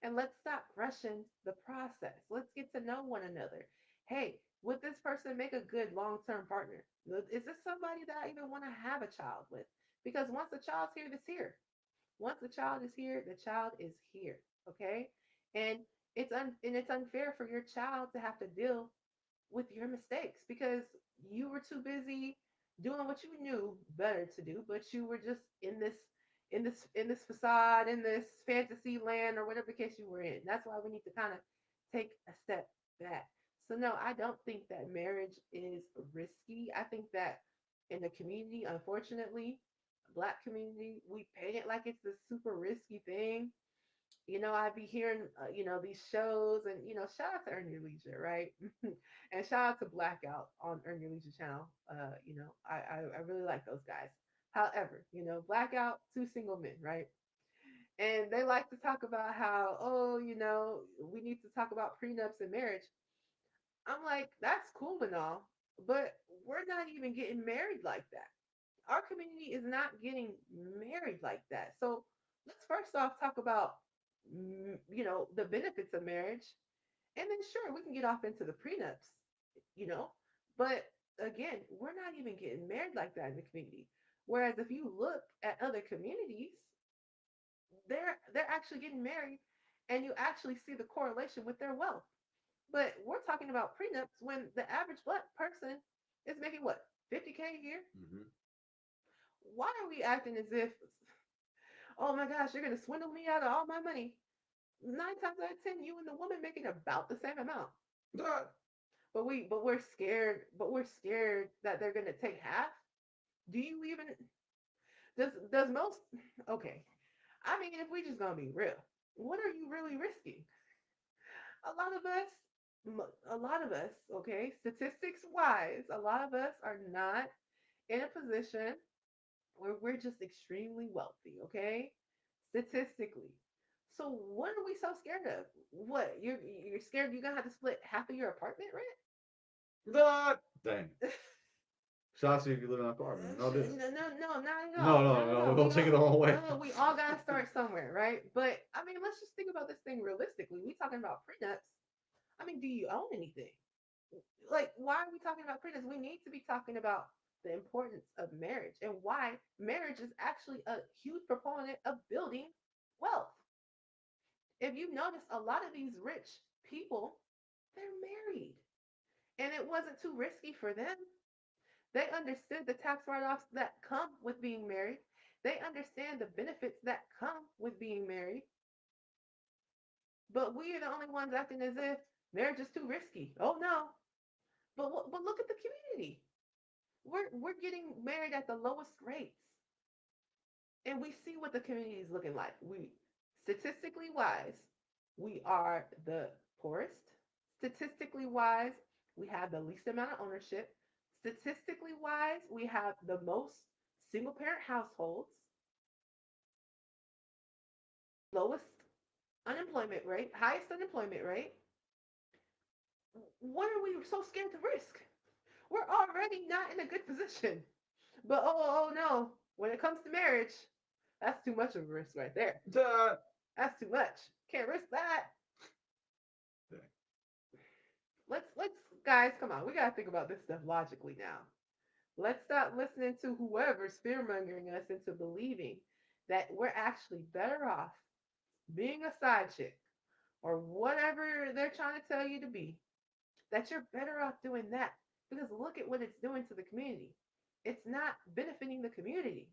and let's stop rushing the process. Let's get to know one another. Hey, would this person make a good long-term partner? Is this somebody that I even want to have a child with? Because once the child's here, it's here. Once the child is here, the child is here. Okay, and it's unfair for your child to have to deal with your mistakes because you were too busy doing what you knew better to do, but you were just in this facade, in this fantasy land, or whatever case you were in. That's why we need to kind of take a step back. So no, I don't think that marriage is risky. I think that in the community, unfortunately, black community, we paint it like it's this super risky thing. I'd be hearing, these shows, and shout out to Earn Your Leisure, right? And shout out to Blackout on Earn Your Leisure channel. I really like those guys. However, Blackout, two single men, right? And they like to talk about how, oh, we need to talk about prenups and marriage. I'm like, that's cool and all, but we're not even getting married like that. Our community is not getting married like that. So let's first off talk about, the benefits of marriage, and then sure we can get off into the prenups, you know. But again, we're not even getting married like that in the community. Whereas if you look at other communities, they're actually getting married, and you actually see the correlation with their wealth. But we're talking about prenups when the average black person is making what, 50K a year? Mm-hmm. Why are we acting as if, oh my gosh, you're gonna swindle me out of all my money? 9 times out of 10, you and the woman making about the same amount. But we're scared that they're gonna take half. Do you even does most okay? I mean, if we just gonna be real, what are you really risking? A lot of us, a lot of us, okay, statistics wise, a lot of us are not in a position where we're just extremely wealthy, okay? Statistically. So what are we so scared of? What, you're scared you're gonna have to split half of your apartment Ah, dang. rent? Shots if you live in an apartment. No, this. No, no, no, not at No, all. no, Not at no. all. Don't take it the wrong way. We all gotta start somewhere, right? But I mean, let's just think about this thing realistically. We talking about prenups. I mean, do you own anything? Like, why are we talking about prettiness? We need to be talking about the importance of marriage and why marriage is actually a huge proponent of building wealth. If you notice, a lot of these rich people, they're married, and it wasn't too risky for them. They understood the tax write offs that come with being married. They understand the benefits that come with being married. But we are the only ones acting as if marriage is too risky. Oh no. But look at the community. We're getting married at the lowest rates. And we see what the community is looking like. We statistically wise, we are the poorest. Statistically wise, we have the least amount of ownership. Statistically wise, we have the most single parent households, lowest unemployment rate, highest unemployment rate. What are we so scared to risk? We're already not in a good position. But oh no, when it comes to marriage, that's too much of a risk right there. Duh. That's too much. Can't risk that. Let's guys, come on. We gotta think about this stuff logically now. Let's stop listening to whoever's fear mongering us into believing that we're actually better off being a side chick or whatever they're trying to tell you to be. That you're better off doing that because look at what it's doing to the community. It's not benefiting the community.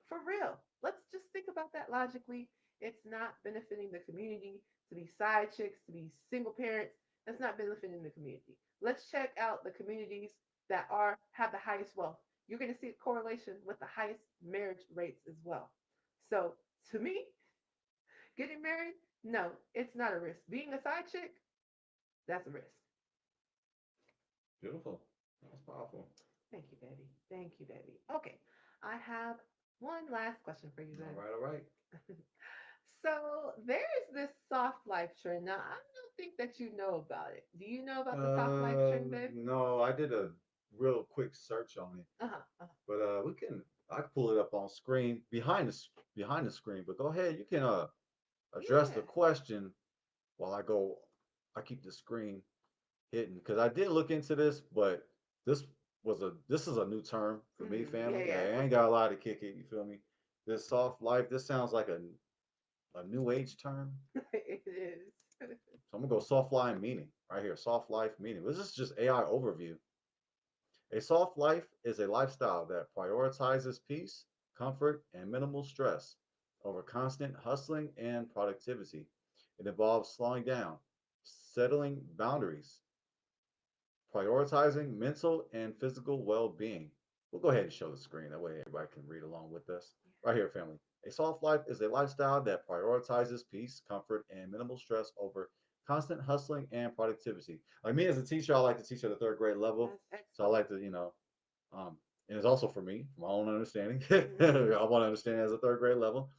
For real. Let's just think about that logically. It's not benefiting the community to be side chicks, to be single parents. That's not benefiting the community. Let's check out the communities that are have the highest wealth. You're going to see a correlation with the highest marriage rates as well. So, to me, getting married, no, it's not a risk. Being a side chick, that's a risk. Beautiful. That's powerful. Thank you, baby. Thank you, baby. Okay, I have one last question for you, All then. right, all right. So there's this soft life trend. Now, I don't think that you know about it. Do you know about the soft life trend, babe? No, I did a real quick search on it, Uh huh. Uh-huh. but we can. I can pull it up on screen behind the screen. But go ahead, you can address the Yeah. question while I go. I keep the screen hidden because I did look into this, but this this is a new term for me, Yeah. family. Yeah. I ain't got a lot to kick it. You feel me? This soft life. This sounds like a new age term. It is. So I'm gonna go soft life meaning right here. Soft life meaning. This is just AI overview. A soft life is a lifestyle that prioritizes peace, comfort, and minimal stress over constant hustling and productivity. It involves slowing down, settling boundaries, prioritizing mental and physical well being. We'll go ahead and show the screen. That way everybody can read along with us. Right here, family. A soft life is a lifestyle that prioritizes peace, comfort, and minimal stress over constant hustling and productivity. Like me as a teacher, I like to teach at a third grade level. That's So I excellent. like to, um, and it's also for me, my own understanding. Mm-hmm. I want to understand it as a third grade level.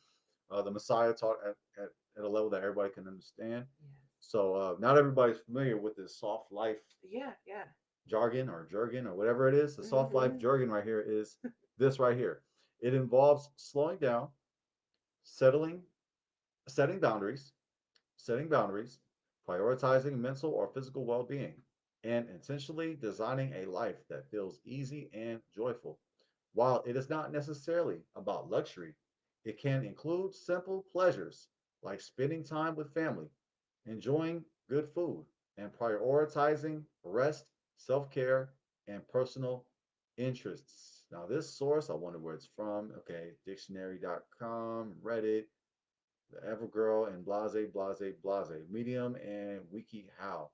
The Messiah taught at a level that everybody can understand. Yes. So not everybody's familiar with this soft life Yeah. Yeah. jargon or whatever it is. The soft life Mm-hmm. jargon right here is this right here. It involves slowing down, settling, setting boundaries, setting boundaries, prioritizing mental or physical well-being, and intentionally designing a life that feels easy and joyful. While it is not necessarily about luxury, it can include simple pleasures like spending time with family, enjoying good food, and prioritizing rest, self care, and personal interests. Now, this source, I wonder where it's from. Okay, dictionary.com, Reddit, the Evergirl, and blase. Medium and WikiHow.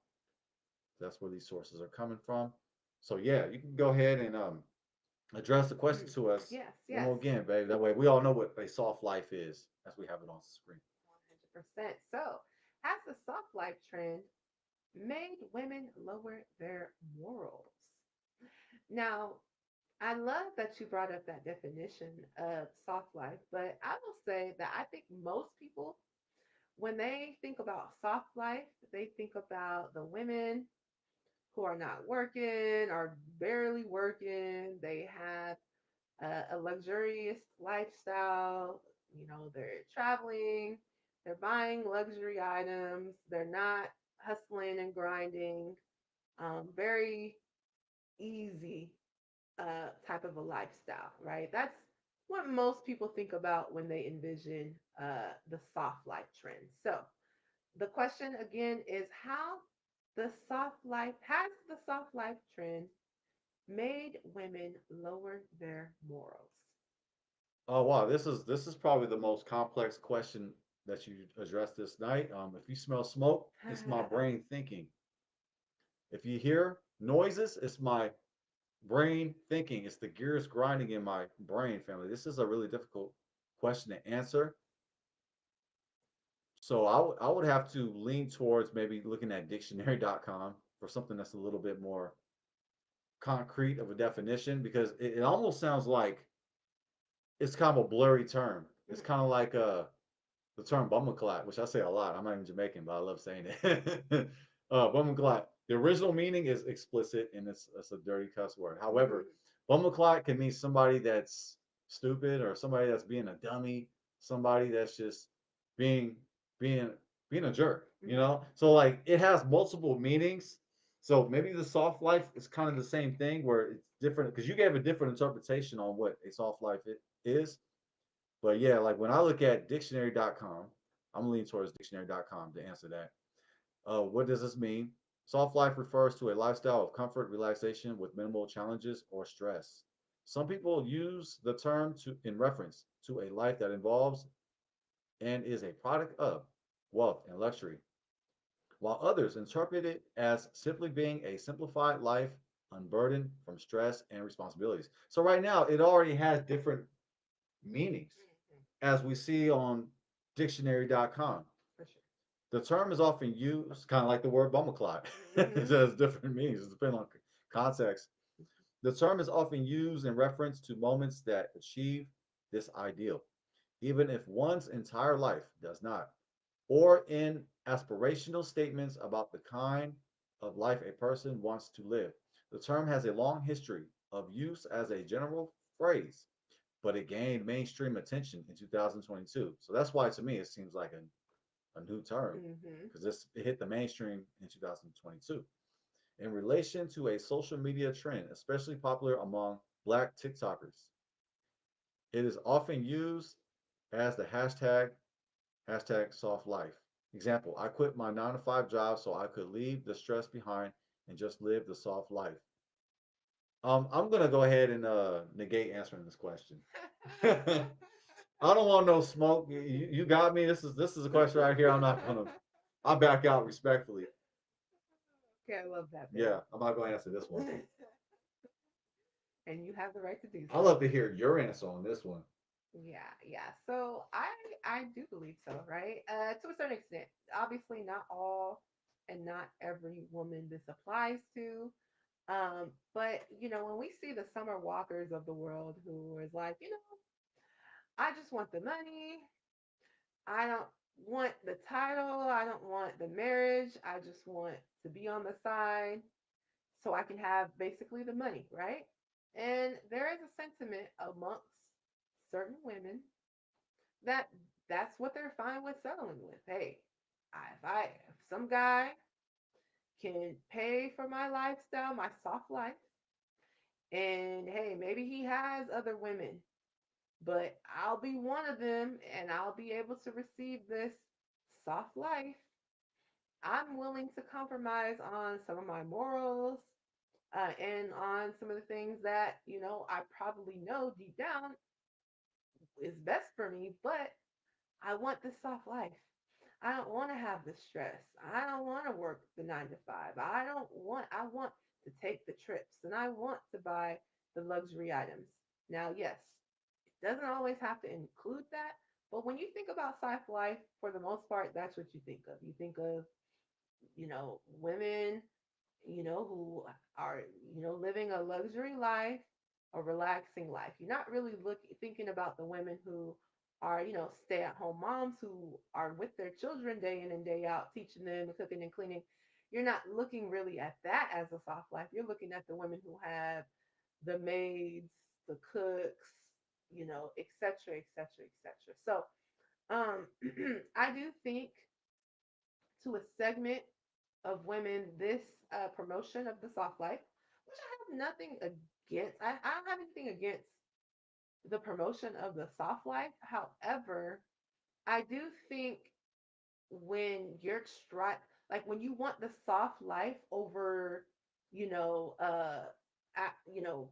That's where these sources are coming from. So, yeah, you can go ahead and address the question to us Yes. one Yes. more again, baby. That way we all know what a soft life is as we have it on screen. 100%. So, has the soft life trend made women lower their morals? Now, I love that you brought up that definition of soft life, but I will say that I think most people, when they think about soft life, they think about the women who are not working or barely working. They have a luxurious lifestyle. You know, they're traveling, they're buying luxury items, they're not. hustling and grinding, very easy type of a lifestyle, right? That's what most people think about when they envision the soft life trend. So the question again is how has the soft life trend made women lower their morals? Oh wow, this is probably the most complex question that you addressed this night. If you smell smoke, it's my brain thinking. If you hear noises, it's my brain thinking. It's the gears grinding in my brain, family. This is a really difficult question to answer. So I would have to lean towards maybe looking at dictionary.com for something that's a little bit more concrete of a definition because it almost sounds like it's kind of a blurry term. It's kind of like the term bumaclat, which I say a lot. I'm not even Jamaican, but I love saying it. Bumaclat. The original meaning is explicit and it's a dirty cuss word. However, bumaclat can mean somebody that's stupid or somebody that's being a dummy, somebody that's just being being being a jerk, you know? So like it has multiple meanings. So maybe the soft life is kind of the same thing where it's different because you gave a different interpretation on what a soft life is. But yeah, like when I look at dictionary.com, I'm leaning towards dictionary.com to answer that. What does this mean? Soft life refers to a lifestyle of comfort, relaxation with minimal challenges or stress. Some people use the term in reference to a life that involves and is a product of wealth and luxury, while others interpret it as simply being a simplified life unburdened from stress and responsibilities. So right now, it already has different meanings as we see on dictionary.com. For sure. The term is often used, kind of like the word bumaclot. It has different meanings, depending on context. The term is often used in reference to moments that achieve this ideal, even if one's entire life does not, or in aspirational statements about the kind of life a person wants to live. The term has a long history of use as a general phrase, but it gained mainstream attention in 2022. So that's why to me it seems like a new term Mm-hmm. because it hit the mainstream in 2022. In relation to a social media trend, especially popular among Black TikTokers, it is often used as the hashtag soft life. Example, I quit my 9 to 5 job so I could leave the stress behind and just live the soft life. I'm gonna go ahead and negate answering this question. I don't want no smoke. You got me. This is a question right here. I'm not gonna. I'll back out respectfully. Okay, I love that, Yeah, babe. I'm not gonna answer this one. And you have the right to do I'd so. love to hear your answer on this one. Yeah, yeah. So I do believe so, right? To a certain extent. Obviously, not all and not every woman this applies to. But when we see the Summer Walkers of the world who is like, I just want the money. I don't want the title. I don't want the marriage. I just want to be on the side so I can have basically the money, right? And there is a sentiment amongst certain women that that's what they're fine with settling with. Hey, if some guy can pay for my lifestyle, my soft life, and hey, maybe he has other women, but I'll be one of them and I'll be able to receive this soft life. I'm willing to compromise on some of my morals and on some of the things that, I probably know deep down is best for me, but I want this soft life. I don't want to have the stress. I don't want to work the 9 to 5. I want to take the trips and I want to buy the luxury items. Now, yes, it doesn't always have to include that, but when you think about soft life, for the most part, that's what you think of. You think of, women, who are, living a luxury life, a relaxing life. You're not really thinking about the women who are, stay at home moms who are with their children day in and day out, teaching them cooking and cleaning. You're not looking really at that as a soft life. You're looking at the women who have the maids, the cooks, et cetera, et cetera, et cetera. So, I do think to a segment of women this promotion of the soft life, which I have nothing against. I don't have anything against the promotion of the soft life. However, I do think when you're like when you want the soft life over, you know, you know,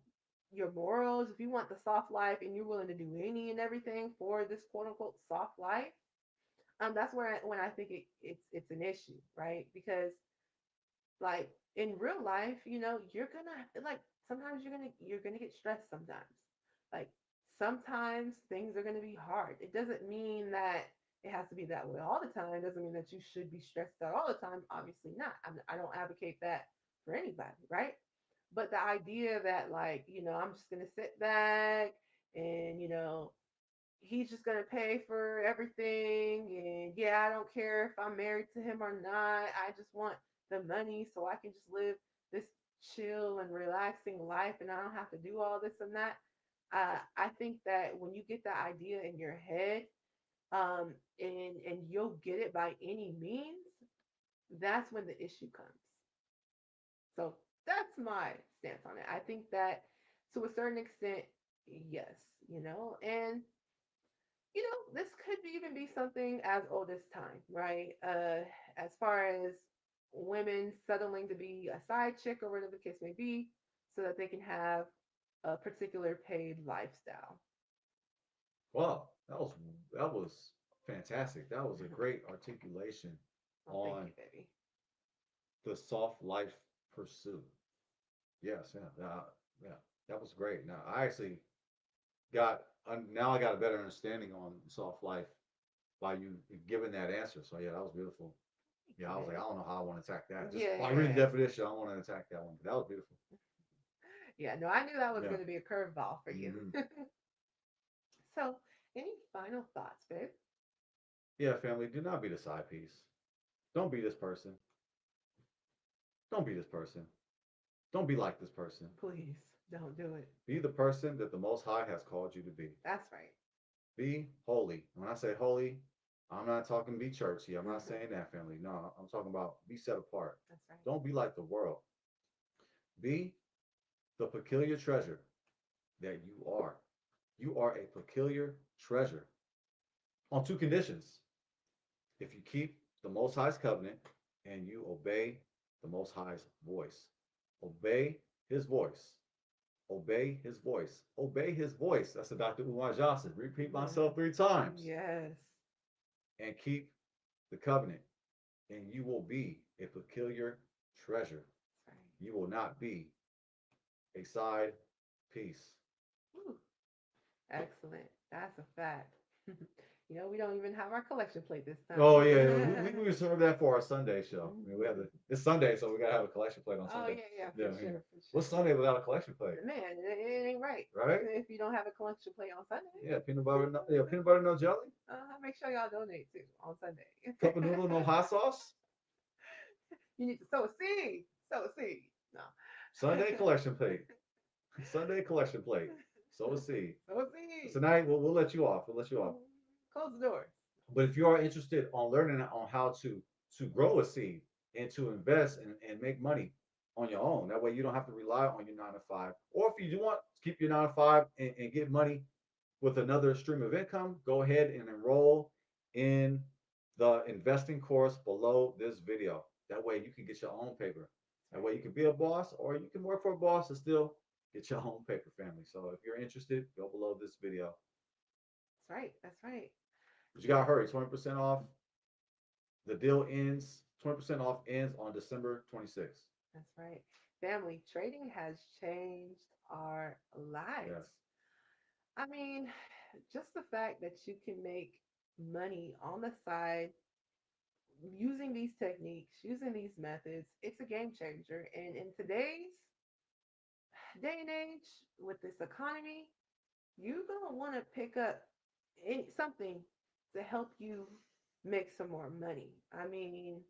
your morals, if you want the soft life and you're willing to do any and everything for this quote unquote soft life, that's where when I think it's an issue, right? Because like in real life, you're gonna like sometimes you're gonna get stressed sometimes. Like sometimes things are gonna be hard. It doesn't mean that it has to be that way all the time. It doesn't mean that you should be stressed out all the time. Obviously not. I don't advocate that for anybody, right? But the idea that like, I'm just gonna sit back and he's just gonna pay for everything, and yeah, I don't care if I'm married to him or not. I just want the money so I can just live this chill and relaxing life and I don't have to do all this and that. I think that when you get that idea in your head, and you'll get it by any means, that's when the issue comes. So that's my stance on it. I think that to a certain extent, yes, and this could even be something as old as time, right? As far as women settling to be a side chick or whatever the case may be, so that they can have a particular paid lifestyle. Wow, that was fantastic. That was a great articulation Oh, thank on you, baby. the soft life pursuit. Yes, yeah, yeah, that was great. Now I actually now I got a better understanding on soft life by you giving that answer. So yeah, that was beautiful. Thank Yeah, you, I was like, I babe. don't know how I want to attack that. Just by reading the Yeah. definition, I want to attack that one. But that was beautiful. Yeah, no, I knew that was Yeah. going to be a curveball for you. Hmm. So, any final thoughts, babe? Yeah, family, do not be the side piece. Don't be this person. Don't be this person. Don't be like this person. Please don't do it. Be the person that the Most High has called you to be. That's right. Be holy. When I say holy, I'm not talking be churchy. I'm not saying that, family. No, I'm talking about be set apart. That's right. Don't be like the world. Be the peculiar treasure that you are. You are a peculiar treasure on two conditions. If you keep the Most High's covenant and you obey the Most High's voice, obey his voice. Obey his voice. Obey his voice. That's the Dr. Umar Johnson. Repeat Mhm. myself 3 times. Yes. And keep the covenant, and you will be a peculiar treasure. That's right. You will not be a side piece. Whew. Excellent. That's a fact. We don't even have our collection plate this Oh time. yeah, we reserved that for our Sunday show. I mean, we have it's Sunday, so we gotta have a collection plate on Oh Sunday. yeah, yeah, Yeah, for yeah. sure, for What's sure. Sunday without a collection plate, Man, it ain't right right? if you don't have a collection plate on Sunday. Yeah, peanut butter, no jelly. Make sure y'all donate too on Sunday. Cup of noodle, no hot sauce. You need to sow a seed. Sow a seed. No. Sunday collection plate. Sunday collection plate. Sow a seed. Sow a seed. Tonight we'll let you off. We'll let you off. Close the doors. But if you are interested on learning on how to grow a seed and to invest and make money on your own, that way you don't have to rely on your 9 to 5. Or if you do want to keep your 9 to 5 and get money with another stream of income, go ahead and enroll in the investing course below this video. That way you can get your own paper. That way you can be a boss or you can work for a boss and still get your own paper, family. So if you're interested, go below this video. That's right. That's right. But you gotta hurry, 20% off. The deal ends, 20% off ends on December 26th. That's right. Family trading has changed our lives. Yes. I mean, just the fact that you can make money on the side using these techniques, using these methods, it's a game changer. And in today's day and age, with this economy, you're gonna want to pick up something to help you make some more money. I mean,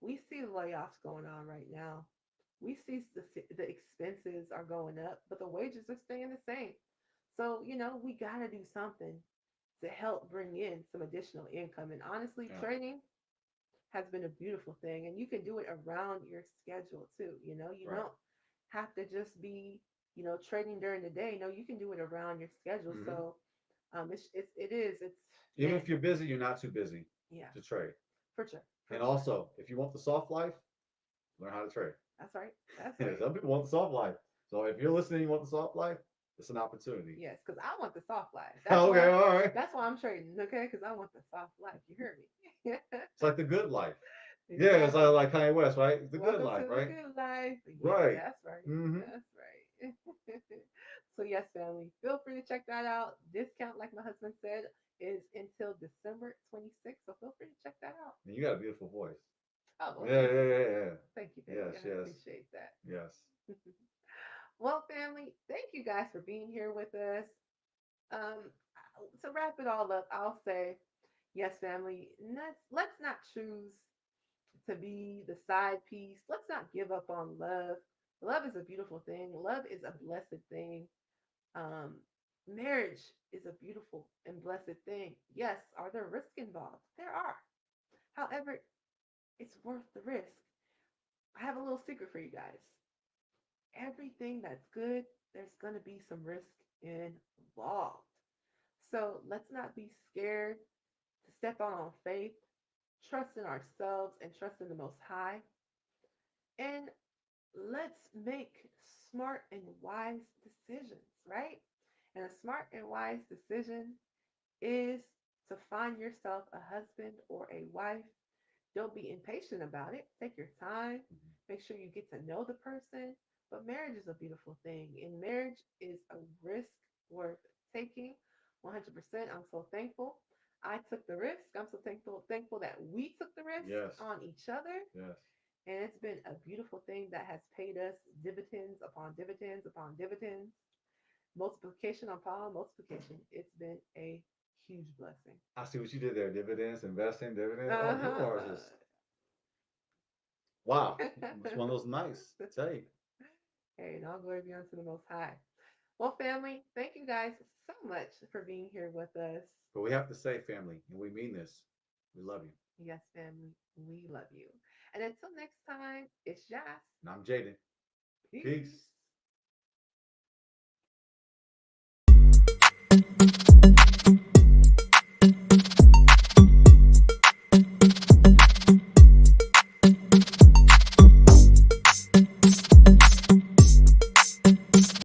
we see the layoffs going on right now. We see the expenses are going up, but the wages are staying the same. So, we got to do something to help bring in some additional income. And honestly, Yeah. trading has been a beautiful thing. And you can do it around your schedule too. You know, you Right. don't have to just be, trading during the day. No, you can do it around your schedule. Hmm. So it's Even man, if you're busy, you're not too busy yeah, to trade. for sure. For And sure. also, if you want the soft life, learn how to trade. That's right. That's right. Some people want the soft life. So if you're listening, you want the soft life, it's an opportunity. Yes, because I want the soft life. That's Okay, why all right. that's why I'm trading, okay? Because I want the soft life. You heard me. It's like the good life. Yeah, it's Exactly. like Kanye West, right? The good Welcome life, to the right? good life. Yeah, Right. that's right. Mm-hmm. That's right. So yes, family, feel free to check that out. Discount, like my husband said, is until December 26th. So feel free to check that out. And you got a beautiful voice. Oh, well, Yeah, thank yeah, you. yeah, yeah. Thank you, thank Yes, you. I yes, appreciate that. yes. Well, family, thank you guys for being here with us. Um, to wrap it all up, I'll say, yes, family, let's not choose to be the side piece. Let's not give up on love. Love is a beautiful thing. Love is a blessed thing. Um, Marriage is a beautiful and blessed thing. Yes, are there risks involved? There are. However, it's worth the risk. I have a little secret for you guys. Everything that's good, there's going to be some risk involved. So let's not be scared to step out on faith, trust in ourselves, and trust in the Most High. And let's make smart and wise decisions, right? And a smart and wise decision is to find yourself a husband or a wife. Don't be impatient about it. Take your time. Make sure you get to know the person. But marriage is a beautiful thing, and marriage is a risk worth taking. 100%. I'm so thankful. I took the risk. I'm so thankful that we took the risk Yes, on each other. yes. And it's been a beautiful thing that has paid us dividends upon dividends upon dividends. Multiplication upon multiplication. It's been a huge blessing. I see what you did there. Dividends, investing, dividends. Oh, you Uh-huh. are just wow. It's one of those nights. Tell you. Hey, and all glory be unto the Most High. Well, family, thank you guys so much for being here with us. But we have to say, family, and we mean this. We love you. Yes, family, we love you. And until next time, it's Jas. And I'm Jaden. Peace. Peace.